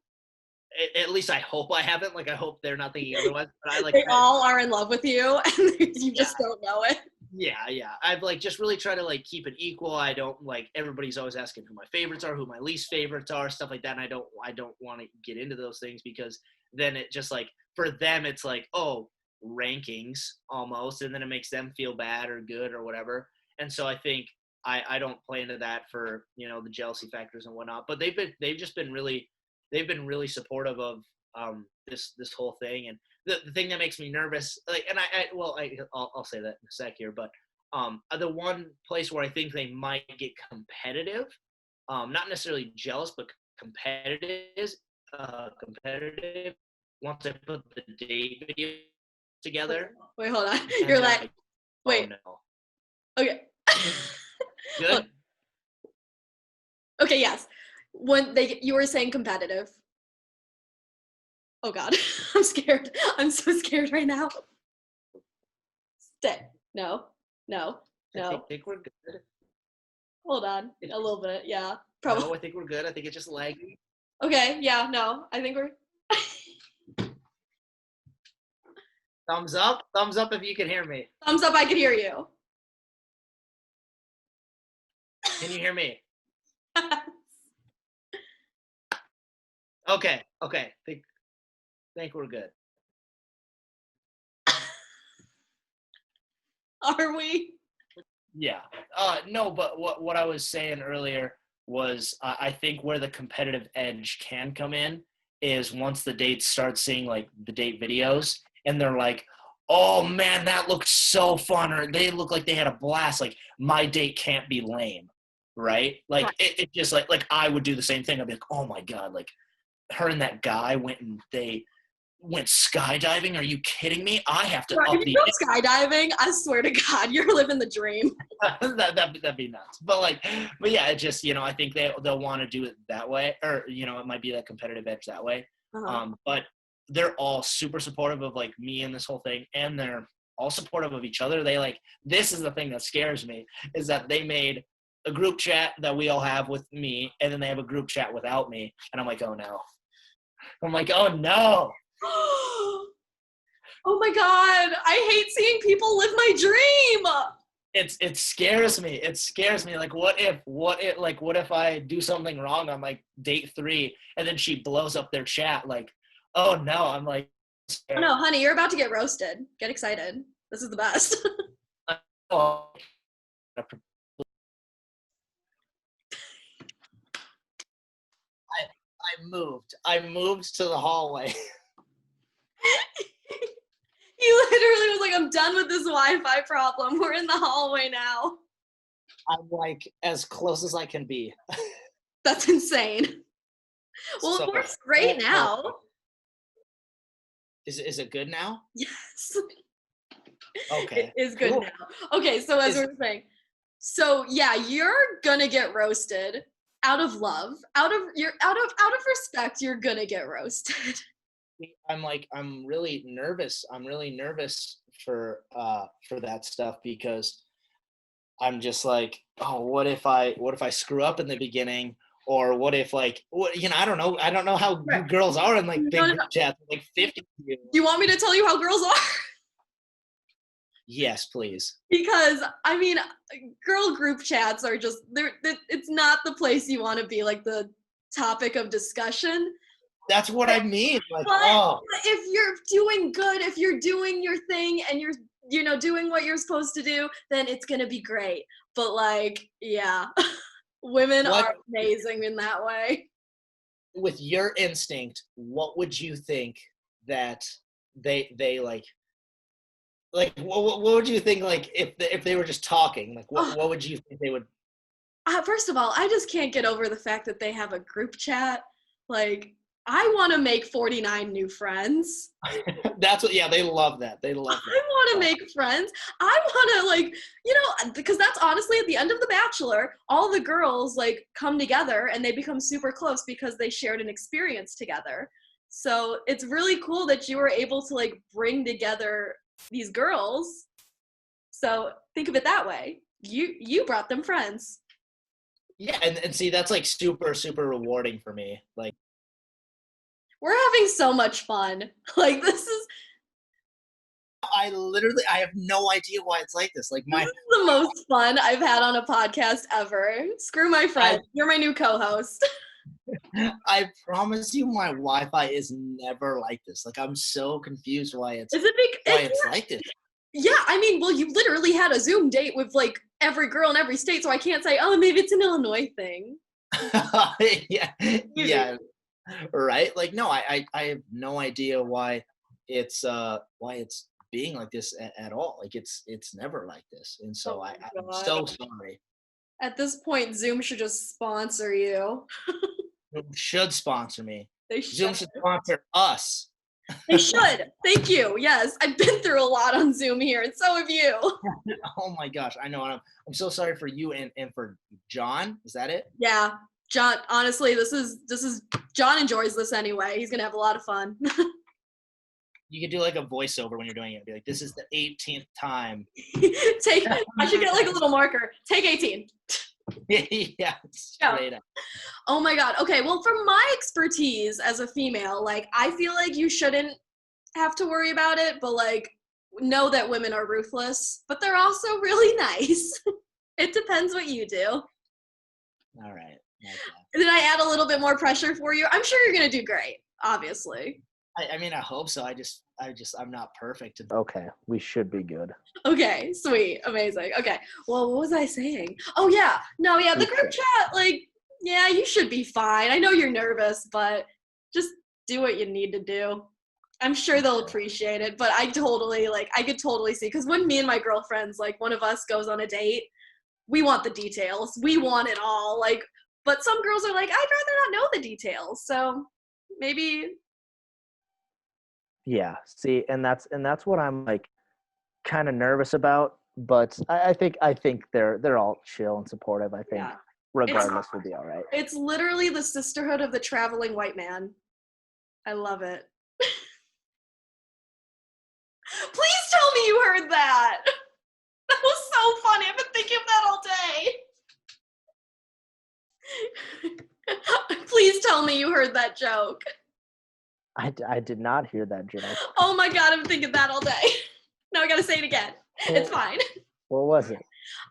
at least I hope I haven't. Like, I hope they're not thinking otherwise. But they
all are in love with you, and you just don't know it.
Yeah. I've like just really tried to like keep it equal. I don't like, everybody's always asking who my favorites are, who my least favorites are, stuff like that. And I don't want to get into those things, because then it just like, for them it's like, oh, rankings almost, and then it makes them feel bad or good or whatever. And so I think I don't play into that for the jealousy factors and whatnot. But they've just been really supportive of this whole thing. And the thing that makes me nervous, like, and I'll say that in a sec here, but the one place where I think they might get competitive, not necessarily jealous, but competitive once I put the date video together.
Wait, hold on. You're like, wait.
Oh,
no. Okay.
Good.
Okay, yes. You were saying competitive. Oh God, I'm scared. I'm so scared right now. Stay. No.
I think we're good.
Hold on. A little bit. Yeah. Probably.
No, I think we're good. I think it's just laggy.
Okay. Yeah. No. I think we're.
Thumbs up. Thumbs up if you can hear me.
Thumbs up. I can hear you.
Can you hear me? Okay. Think we're good.
Are we?
Yeah. No, but what I was saying earlier was I think where the competitive edge can come in is once the dates start seeing like the date videos and they're like, oh man, that looks so fun, or they look like they had a blast. Like my date can't be lame, right? Like it just like I would do the same thing. I'd be like, oh my God, like her and that guy went skydiving. Are you kidding me? I have to up
if you go skydiving, I swear to God, you're living the dream.
that'd be nuts. But yeah, it just, I think they'll want to do it that way, or it might be that competitive edge that way. But they're all super supportive of like me and this whole thing, and they're all supportive of each other. They this is the thing that scares me, is that they made a group chat that we all have with me, and then they have a group chat without me, and I'm like, oh no.
Oh my God, I hate seeing people live my dream.
It scares me. It scares me. Like, what if I do something wrong on like date 3 and then she blows up their chat? Like, oh no, I'm like,
oh no, honey, you're about to get roasted. Get excited. This is the best.
I moved to the hallway.
He literally was like, I'm done with this Wi-Fi problem. We're in the hallway now.
I'm like as close as I can be.
That's insane. Well, it works great now.
Is it good now?
Yes.
Okay.
It is good now. Okay, so as we were saying, so yeah, you're gonna get roasted out of love, out of respect. You're gonna get roasted.
I'm really nervous. I'm really nervous for that stuff, because I'm just like, oh, what if I screw up in the beginning, or what if I don't know how girls are in like big group chats, like 50 people.
Do you want me to tell you how girls are?
Yes, please.
Because I mean, girl group chats are just it's not the place you want to be, like the topic of discussion.
That's what I mean. Like,
but if you're doing good, if you're doing your thing and you're doing what you're supposed to do, then it's gonna be great. But like, yeah, women are amazing in that way.
With your instinct, what would you think that they like what would you think, like if they were just talking, like what would you think they would?
First of all, I just can't get over the fact that they have a group chat. Like, I want to make 49 new friends.
That's what, yeah, they love that. They love that.
I want to make friends. I want to, because that's honestly at the end of The Bachelor, all the girls like come together and they become super close because they shared an experience together. So it's really cool that you were able to like bring together these girls. So think of it that way. You brought them friends.
Yeah, and see, that's like super, super rewarding for me. Like,
we're having so much fun. Like, this is...
I have no idea why it's like this. Like,
this is the most fun I've had on a podcast ever. Screw my friend. You're my new co-host.
I promise you my Wi-Fi is never like this. Like, I'm so confused why it's like this.
Yeah, I mean, well, you literally had a Zoom date with like every girl in every state, so I can't say, oh, maybe it's an Illinois thing.
Yeah. Right? Like, no, I have no idea why it's being like this at all. Like, it's never like this, and so I'm so sorry.
At this point, Zoom should just sponsor you.
Zoom should sponsor me.
They
Zoom should sponsor us.
They should. Thank you. Yes, I've been through a lot on Zoom here, and so have you.
Oh my gosh, I know. I'm so sorry for you and for John. Is that it?
Yeah, John. Honestly, this is John enjoys this anyway. He's gonna have a lot of fun.
You could do like a voiceover when you're doing it. Be like, this is the 18th time.
I should get like a little marker. Take 18.
Yeah, straight up.
Oh my God. Okay, well, from my expertise as a female, like, I feel like you shouldn't have to worry about it, but like, know that women are ruthless, but they're also really nice. It depends what you do.
All right. Okay.
Did I add a little bit more pressure for you? I'm sure you're gonna do great, obviously.
I mean, I hope so. I'm not perfect.
Okay, we should be good.
Okay, sweet, amazing. Okay, well, what was I saying? Oh yeah, no, yeah, the group chat, like, yeah, you should be fine. I know you're nervous, but just do what you need to do. I'm sure they'll appreciate it, but I could totally see, because when me and my girlfriends, like, one of us goes on a date, we want the details. We want it all, like, but some girls are like, I'd rather not know the details, so maybe.
Yeah, see, and that's what I'm like kind of nervous about, but I think they're all chill and supportive. I think regardless we'll be all right.
It's literally the sisterhood of the traveling white man. I love it. Please tell me you heard that. That was so funny. I've been thinking of that all day. Please tell me you heard that joke.
I did not hear that joke.
Oh my God, I'm thinking that all day. Now I gotta say it again. It's fine.
What was it?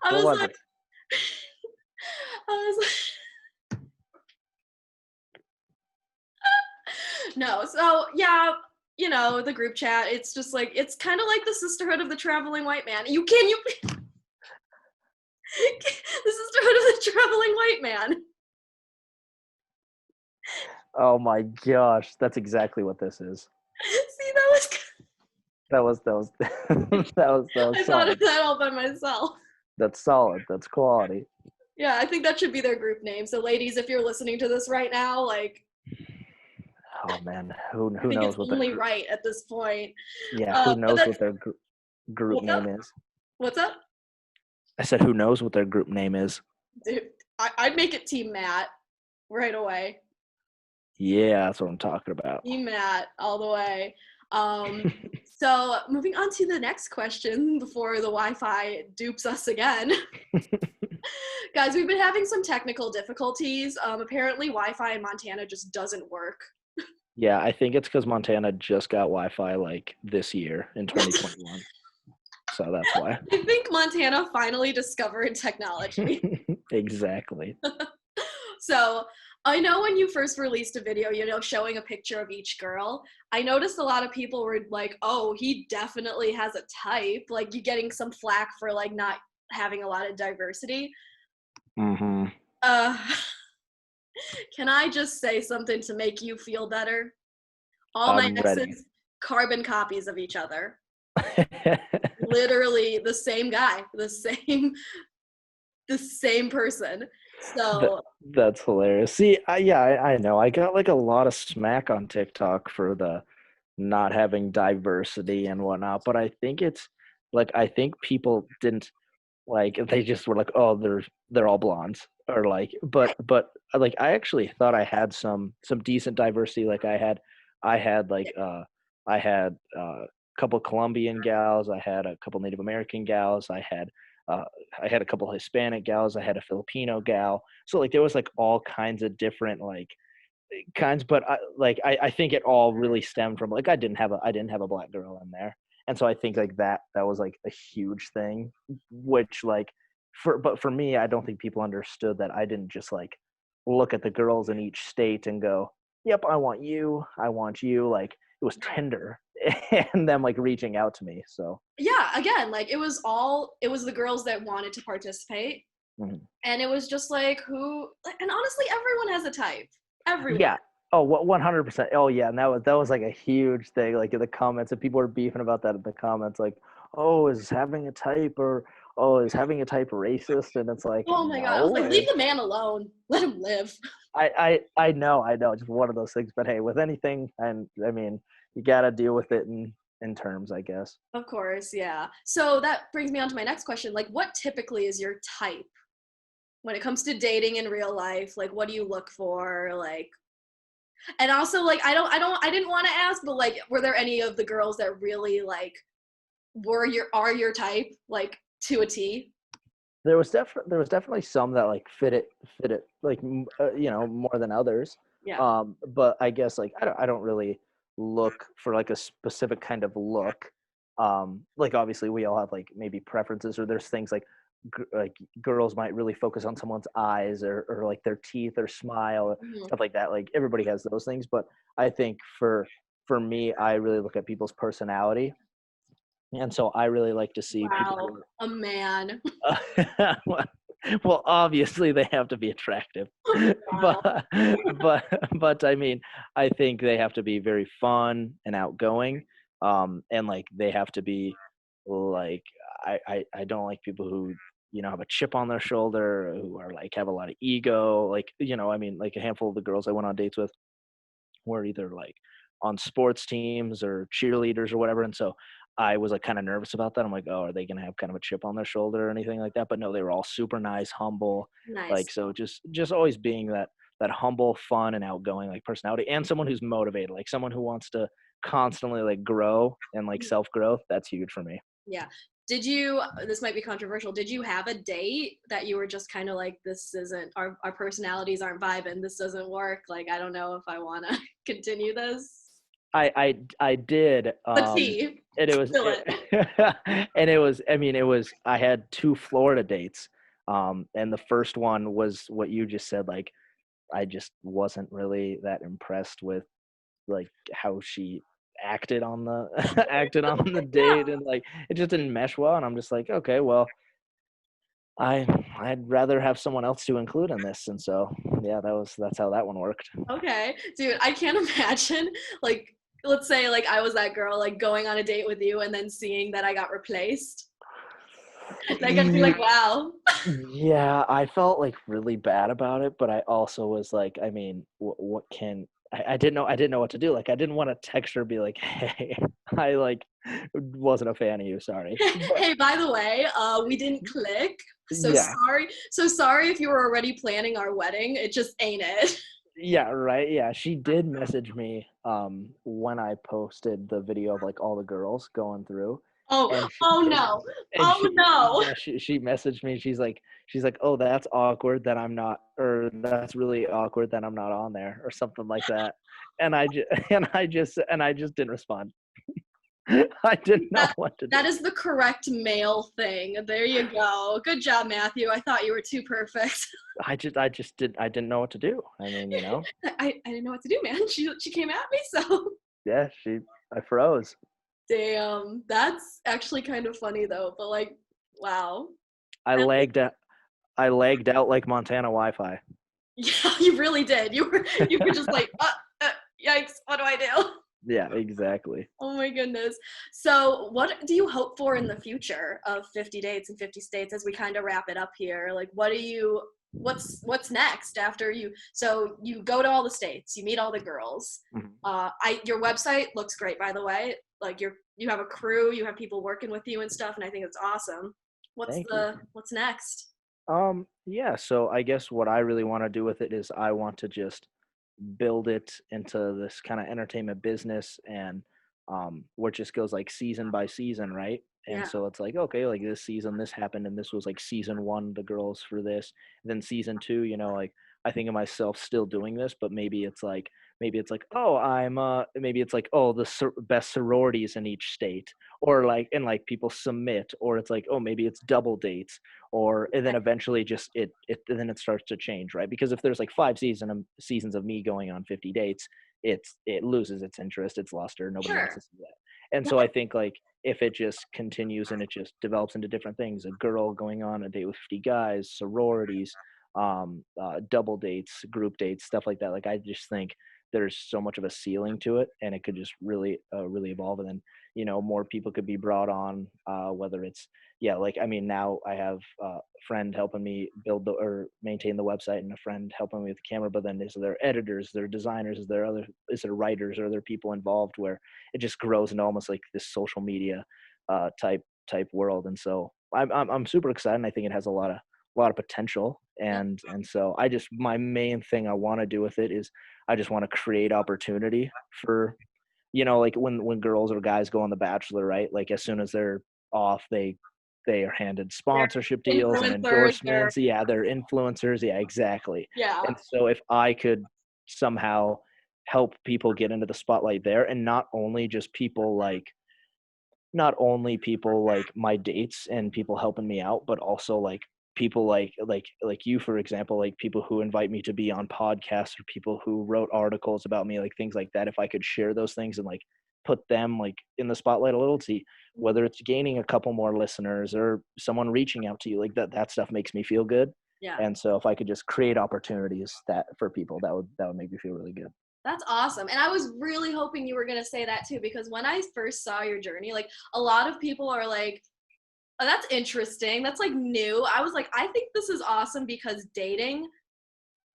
I was like, no, so yeah, you know, the group chat, it's just like, it's kind of like the sisterhood of the traveling white man. The sisterhood of the traveling white man.
Oh my gosh, that's exactly what this is.
See,
that was
I thought of that all by myself.
That's solid. That's quality.
Yeah, I think that should be their group name. So ladies, if you're listening to this right now, like,
oh man, who
I think
knows
it's only right at this point.
Yeah, who knows what their group name is?
What's up?
I said, who knows what their group name is?
Dude, I'd make it Team Matt right away.
Yeah, that's what I'm talking about.
Team Matt all the way. So moving on to the next question before the Wi-Fi dupes us again. Guys, we've been having some technical difficulties. Apparently Wi-Fi in Montana just doesn't work.
Yeah, I think it's because Montana just got Wi-Fi like this year in 2021. So that's why.
I think Montana finally discovered technology.
Exactly.
So I know when you first released a video, you know, showing a picture of each girl, I noticed a lot of people were like, oh, he definitely has a type. Like, you getting some flack for like not having a lot of diversity.
Mm-hmm.
Can I just say something to make you feel better? All my exes, carbon copies of each other. Literally the same guy, the same person. So
that's hilarious. See, I know. I got like a lot of smack on TikTok for the not having diversity and whatnot, but I think it's like, I think people didn't like, they just were like, oh, they're all blondes, or like, but like, I actually thought I had some decent diversity. Like I had a couple Colombian gals, I had a couple Native American gals, I had a couple Hispanic gals, I had a Filipino gal. So like there was like all kinds of different like kinds, but I think it all really stemmed from like I didn't have a black girl in there. And so I think like that was like a huge thing, which like for me, I don't think people understood that I didn't just like look at the girls in each state and go, yep, I want you. Like it was Tinder and them like reaching out to me. So
yeah, again, like it was the girls that wanted to participate. Mm-hmm. And it was just like and honestly, everyone has a type. Everyone.
Yeah. Oh, 100%. Oh yeah. And that was like a huge thing. Like in the comments, and people were beefing about that in the comments, like, oh, is having a type racist? And it's like,
oh my God, I was like, leave the man alone. Let him live.
I know. Just one of those things. But hey, with anything, and I mean, you gotta deal with it in terms, I guess.
Of course, yeah. So that brings me on to my next question. Like, what typically is your type when it comes to dating in real life? Like, what do you look for? Like, and also, like, I didn't want to ask, but like, were there any of the girls that really like are your type, like to a T?
There was definitely some that like fit it like more than others.
Yeah.
But I guess like I don't really look for like a specific kind of look. Like obviously we all have like maybe preferences, or there's things like like girls might really focus on someone's eyes, or like their teeth or smile,
Mhm.
stuff like that. Like everybody has those things, but I think for me, I really look at people's personality, and so I really like to see people
Wow,
who
a man.
well, obviously they have to be attractive,
Wow.
but but but I mean, I think they have to be very fun and outgoing, and like they have to be like I don't like people who have a chip on their shoulder, who are like have a lot of ego. Like I mean, like a handful of the girls I went on dates with were either like on sports teams or cheerleaders or whatever. And so I was like kind of nervous about that. I'm like, oh, are they going to have kind of a chip on their shoulder or anything like that? But no, they were all super nice, humble.
Nice.
Like, so just always being that humble, fun and outgoing like personality, and someone who's motivated, like someone who wants to constantly like grow and like self-growth. That's huge for me.
Yeah. This might be controversial, did you have a date that you were just kind of like, this isn't, our personalities aren't vibing, this doesn't work, like, I don't know if I want to continue this?
I did,
The tea.
and it was
Spill it.
and it was, I mean, it was, I had 2 Florida dates, and the first one was what you just said. Like, I just wasn't really that impressed with, like, how she acted on the acted on the date,
Yeah.
and, like, it just didn't mesh well, and I'm just like, "Okay, well, I'd rather have someone else to include in this," and so, yeah, that's how that one worked.
Okay. Dude, I can't imagine, like, let's say, like, I was that girl, like, going on a date with you and then seeing that I got replaced. Like, I'd be like, wow.
Yeah, I felt like really bad about it, but I also was like, I mean, what can I didn't know what to do. Like, I didn't want to text her and be like, "Hey, I like wasn't a fan of you, sorry." But
Hey, by the way, we didn't click. So
yeah,
sorry. So sorry if you were already planning our wedding. It just ain't it.
yeah, right. Yeah, she did message me when I posted the video of like all the girls going through,
Oh,
and she
oh
and
no.
and
Oh
she
no.
yeah, she messaged me. She's like, "Oh, that's awkward that I'm not, or that's really awkward that I'm not on there," or something like that. And I just and I just didn't respond. I didn't know
That
what to
that
do.
is the correct male thing. There you go. Good job, Matthew. I thought you were too perfect.
I didn't know what to do. I mean,
I didn't know what to do, man. She came at me, so
yeah, I froze.
damn. That's actually kind of funny though, but like, wow.
I lagged out. I lagged out like Montana Wi-Fi.
Yeah, you really did. You were just like, yikes, what do I do?
Yeah, exactly.
Oh my goodness. So, what do you hope for in the future of 50 dates in 50 states as we kind of wrap it up here? Like, what's next after you go to all the states, you meet all the girls.
Mhm.
Your website looks great, by the way. Like, you have a crew, you have people working with you and stuff, and I think it's awesome.
Thank you.
What's next?
Yeah, so I guess what I really want to do with it is I want to just build it into this kind of entertainment business, and where it just goes like season by season, right? And
Yeah.
so it's like, okay, like this season this happened, and this was like season 1, the girls for this. Then season 2, like I think of myself still doing this, but maybe it's like, oh, maybe it's like, oh, the best sororities in each state, or like, and like people submit, or it's like, oh, maybe it's double dates, or and then eventually just then it starts to change, right? Because if there's like 5 seasons of me going on 50 dates, it loses its interest, its luster, nobody wants
Sure.
to see that. And so I think like if it just continues and it just develops into different things, a girl going on a date with 50 guys, sororities, double dates, group dates, stuff like that, like I just think there's so much of a ceiling to it, and it could just really evolve. And then more people could be brought on, whether it's, like, I mean, now I have a friend helping me build or maintain the website, and a friend helping me with the camera, but then is there editors, there designers, is there writers, are there people involved, where it just grows into almost like this social media type world. And so I'm super excited, and I think it has a lot of potential. And so my main thing I want to do with it is I just want to create opportunity for, like when girls or guys go on The Bachelor, right? Like as soon as they're off, they are handed sponsorship deals and endorsements. Yeah, they're influencers. Yeah, exactly.
Yeah.
And so if I could somehow help people get into the spotlight there, and not only people like my dates and people helping me out, but also like people like you, for example, like people who invite me to be on podcasts, or people who wrote articles about me, like things like that. If I could share those things and like put them like in the spotlight a little, see whether it's gaining a couple more listeners or someone reaching out to you, like that stuff makes me feel good.
Yeah.
And so if I could just create opportunities that for people, that would make me feel really good.
That's awesome. And I was really hoping you were going to say that too, because when I first saw your journey, like a lot of people are like, oh, that's interesting. That's like new. I was like, I think this is awesome because dating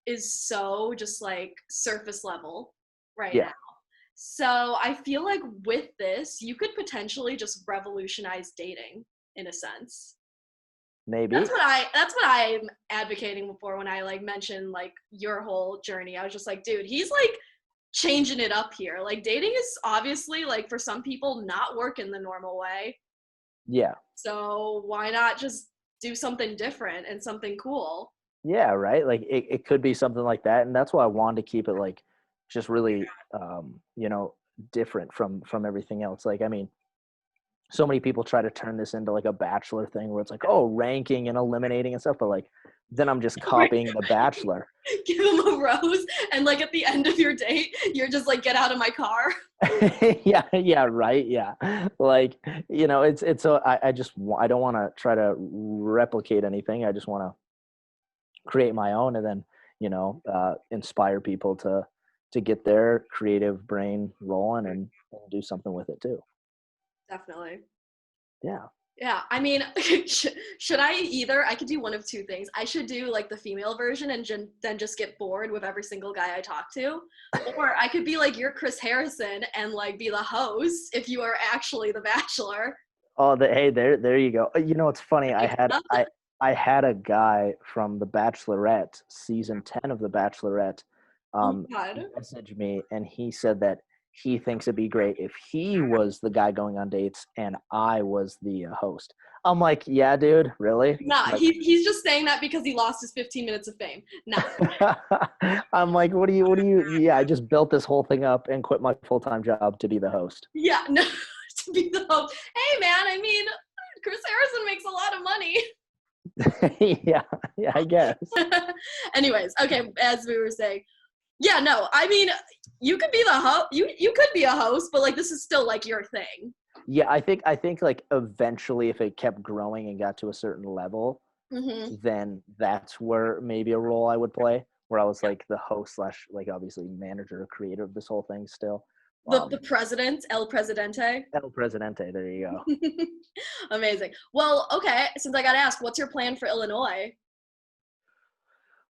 is so just like surface level right now. So I feel like with this, you could potentially just revolutionize dating in a sense.
Maybe.
That's what I'm advocating for when I like mentioned like your whole journey. I was just like, dude, he's like changing it up here. Like dating is obviously like for some people not working the normal way.
Yeah.
So why not just do something different and something cool?
Yeah, right. Like it could be something like that. And that's why I wanted to keep it like just really different from everything else. Like, I mean, so many people try to turn this into like a Bachelor thing where it's like, oh, ranking and eliminating and stuff, but like then I'm just copying The Bachelor.
Give him a rose, and like at the end of your date, you're just like, get out of my car.
yeah, right. Yeah. Like, it's so I don't want to try to replicate anything. I just want to create my own, and then, inspire people to get their creative brain rolling and do something with it too.
Definitely.
Yeah.
Yeah, I mean, should I could do one of two things. I should do like the female version and then just get bored with every single guy I talk to. Or I could be like your Chris Harrison and like be the host if you are actually the Bachelor.
Oh, hey, there you go. It's funny. I had a guy from The Bachelorette, season 10 of The Bachelorette, message me, and he said that he thinks it'd be great if he was the guy going on dates and I was the host. I'm like, yeah, dude, really?
Nah,
like,
he's just saying that because he lost his 15 minutes of fame. Nah.
I'm like, what do you? Yeah, I just built this whole thing up and quit my full-time job to be the host.
Yeah, no, to be the host. Hey, man, I mean, Chris Harrison makes a lot of money.
yeah, I guess.
Anyways, okay, as we were saying, yeah, no, I mean, you could be the host. You could be a host, but like this is still like your thing.
Yeah, I think like eventually, if it kept growing and got to a certain level, then that's where maybe a role I would play, where I was like the host / like obviously manager or creator of this whole thing still.
The president, El Presidente.
El Presidente, there you go.
Amazing. Well, okay, since I got to ask, what's your plan for Illinois?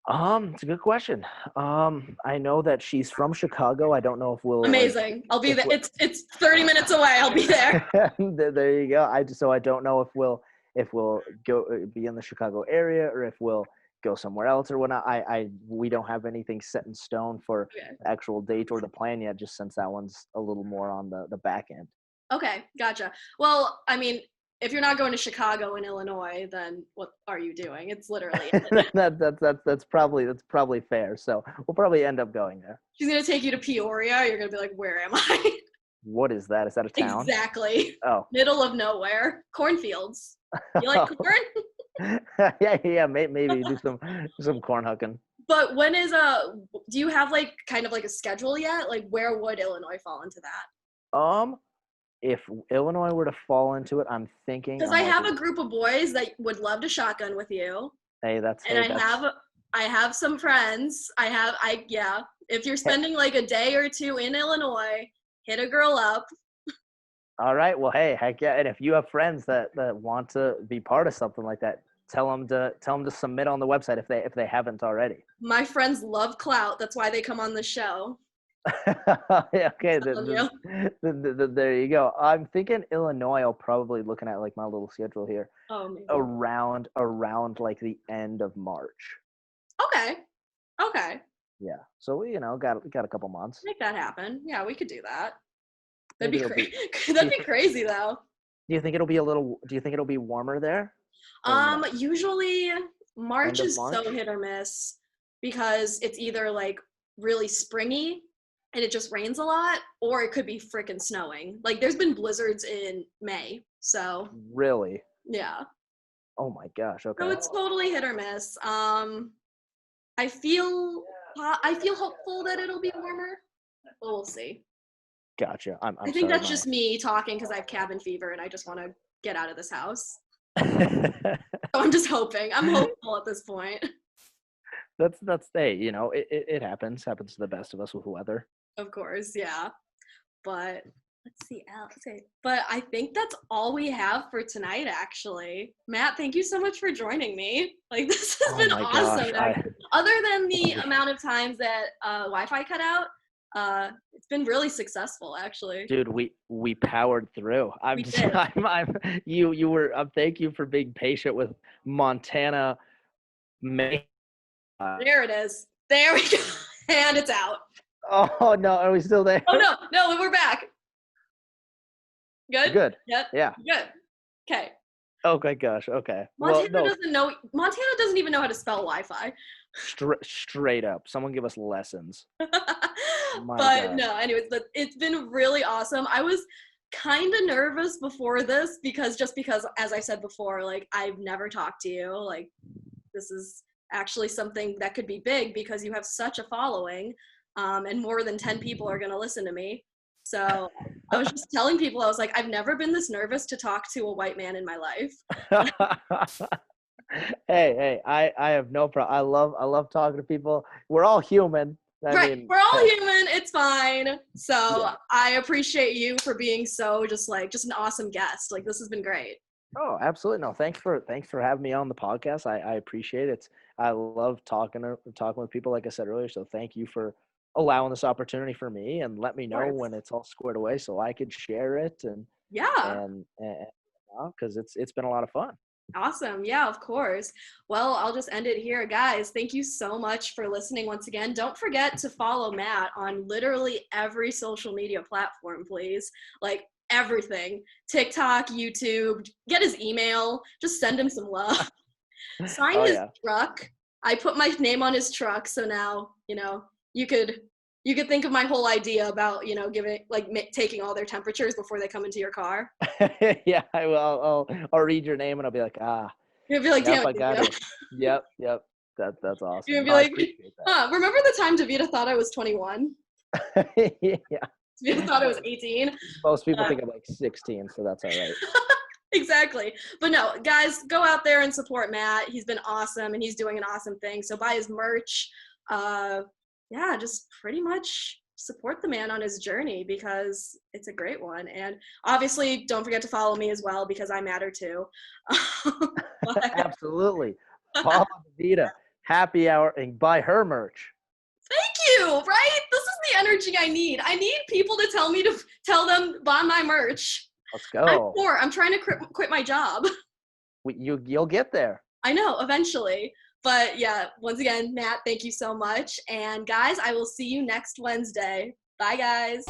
It's a good question. I know that she's from Chicago. I don't know if we'll.
Amazing. I'll be there. It's 30 minutes away. I'll be there.
There you go. I don't know if we'll go be in the Chicago area or if we'll go somewhere else or whatnot. We don't have anything set in stone for the actual date or the plan yet, just since that one's a little more on the back end.
Okay, gotcha. Well, I mean, if you're not going to Chicago in Illinois, then what are you doing? It's literally
that's probably fair. So we'll probably end up going there.
She's gonna take you to Peoria. You're gonna be like, where am I?
What is that? Is that a town?
Exactly.
Oh.
Middle of nowhere. Cornfields. You like corn?
yeah. Maybe do some corn hucking.
But when is do you have like kind of like a schedule yet? Like where would Illinois fall into that?
If Illinois were to fall into it, I'm thinking.
Because I have a group of boys that would love to shotgun with you.
I
have some friends. If you're spending like a day or two in Illinois, hit a girl up.
All right. Well, hey, heck yeah. And if you have friends that want to be part of something like that, tell them to submit on the website if they haven't already.
My friends love clout. That's why they come on the show.
Okay. There you go. I'm thinking Illinois. I'll probably looking at like my little schedule here.
Oh, maybe.
Around like the end of March.
Okay.
Yeah. So we got a couple months.
Make that happen. Yeah, we could do that. That'd be crazy. That'd be crazy though.
Do you think it'll be warmer there?
Usually March is so hit or miss because it's either like really springy and it just rains a lot, or it could be freaking snowing. Like there's been blizzards in May, so.
Really?
Yeah.
Oh my gosh. Okay.
So it's totally hit or miss. I feel hopeful that it'll be warmer, but we'll see.
Gotcha.
I think that's just me talking because I have cabin fever and I just want to get out of this house. So I'm just hoping. I'm hopeful at this point.
That's hey, it happens to the best of us with weather.
Of course, yeah. But let's see. But I think that's all we have for tonight, actually. Matt, thank you so much for joining me. Like, this has been awesome.
Gosh,
Other than the amount of times that Wi-Fi cut out, it's been really successful, actually.
Dude, we powered through. Thank you for being patient with Montana.
There it is. There we go. And it's out.
Oh no, are we still there?
Oh no, we're back. Good? Yep.
Yeah.
Good. Okay.
Oh my gosh. Okay.
Montana doesn't even know how to spell Wi-Fi.
Straight up. Someone give us lessons.
No, anyways, but it's been really awesome. I was kind of nervous before this because as I said before, like I've never talked to you. Like this is actually something that could be big because you have such a following, and more than 10 people are going to listen to me. So I was just telling people, I was like, I've never been this nervous to talk to a white man in my life.
Hey, I have no problem. I love talking to people. We're all human.
I mean, we're all human. It's fine. So yeah. I appreciate you for being so just an awesome guest. Like this has been great.
Oh, absolutely. No, thanks for having me on the podcast. I appreciate it. I love talking with people, like I said earlier. So thank you for allowing this opportunity for me, and let me know when it's all squared away so I could share it and because it's been a lot of fun.
Awesome. Yeah, of course. Well, I'll just end it here. Guys, thank you so much for listening once again. Don't forget to follow Matt on literally every social media platform, please. Like everything. TikTok, YouTube, get his email, just send him some love. Sign his truck. I put my name on his truck, so now, you could think of my whole idea about, taking all their temperatures before they come into your car.
Yeah, I will. I'll read your name and I'll be like,
You'll be like, damn,
I got it. Yep. That's awesome.
You'll be like, remember the time Davida thought I was 21?
Yeah.
Davida thought I was 18.
Most people think I'm like 16, so that's all right.
Exactly. But no, guys, go out there and support Matt. He's been awesome and he's doing an awesome thing. So buy his merch. Just pretty much support the man on his journey because it's a great one. And obviously don't forget to follow me as well because I matter too.
Absolutely. Follow Davida, happy hour, and buy her merch.
Thank you. Right? This is the energy I need. I need people to tell them buy my merch.
Let's go.
I'm trying to quit my job.
You'll get there.
I know, eventually. But yeah, once again, Matt, thank you so much. And guys, I will see you next Wednesday. Bye, guys.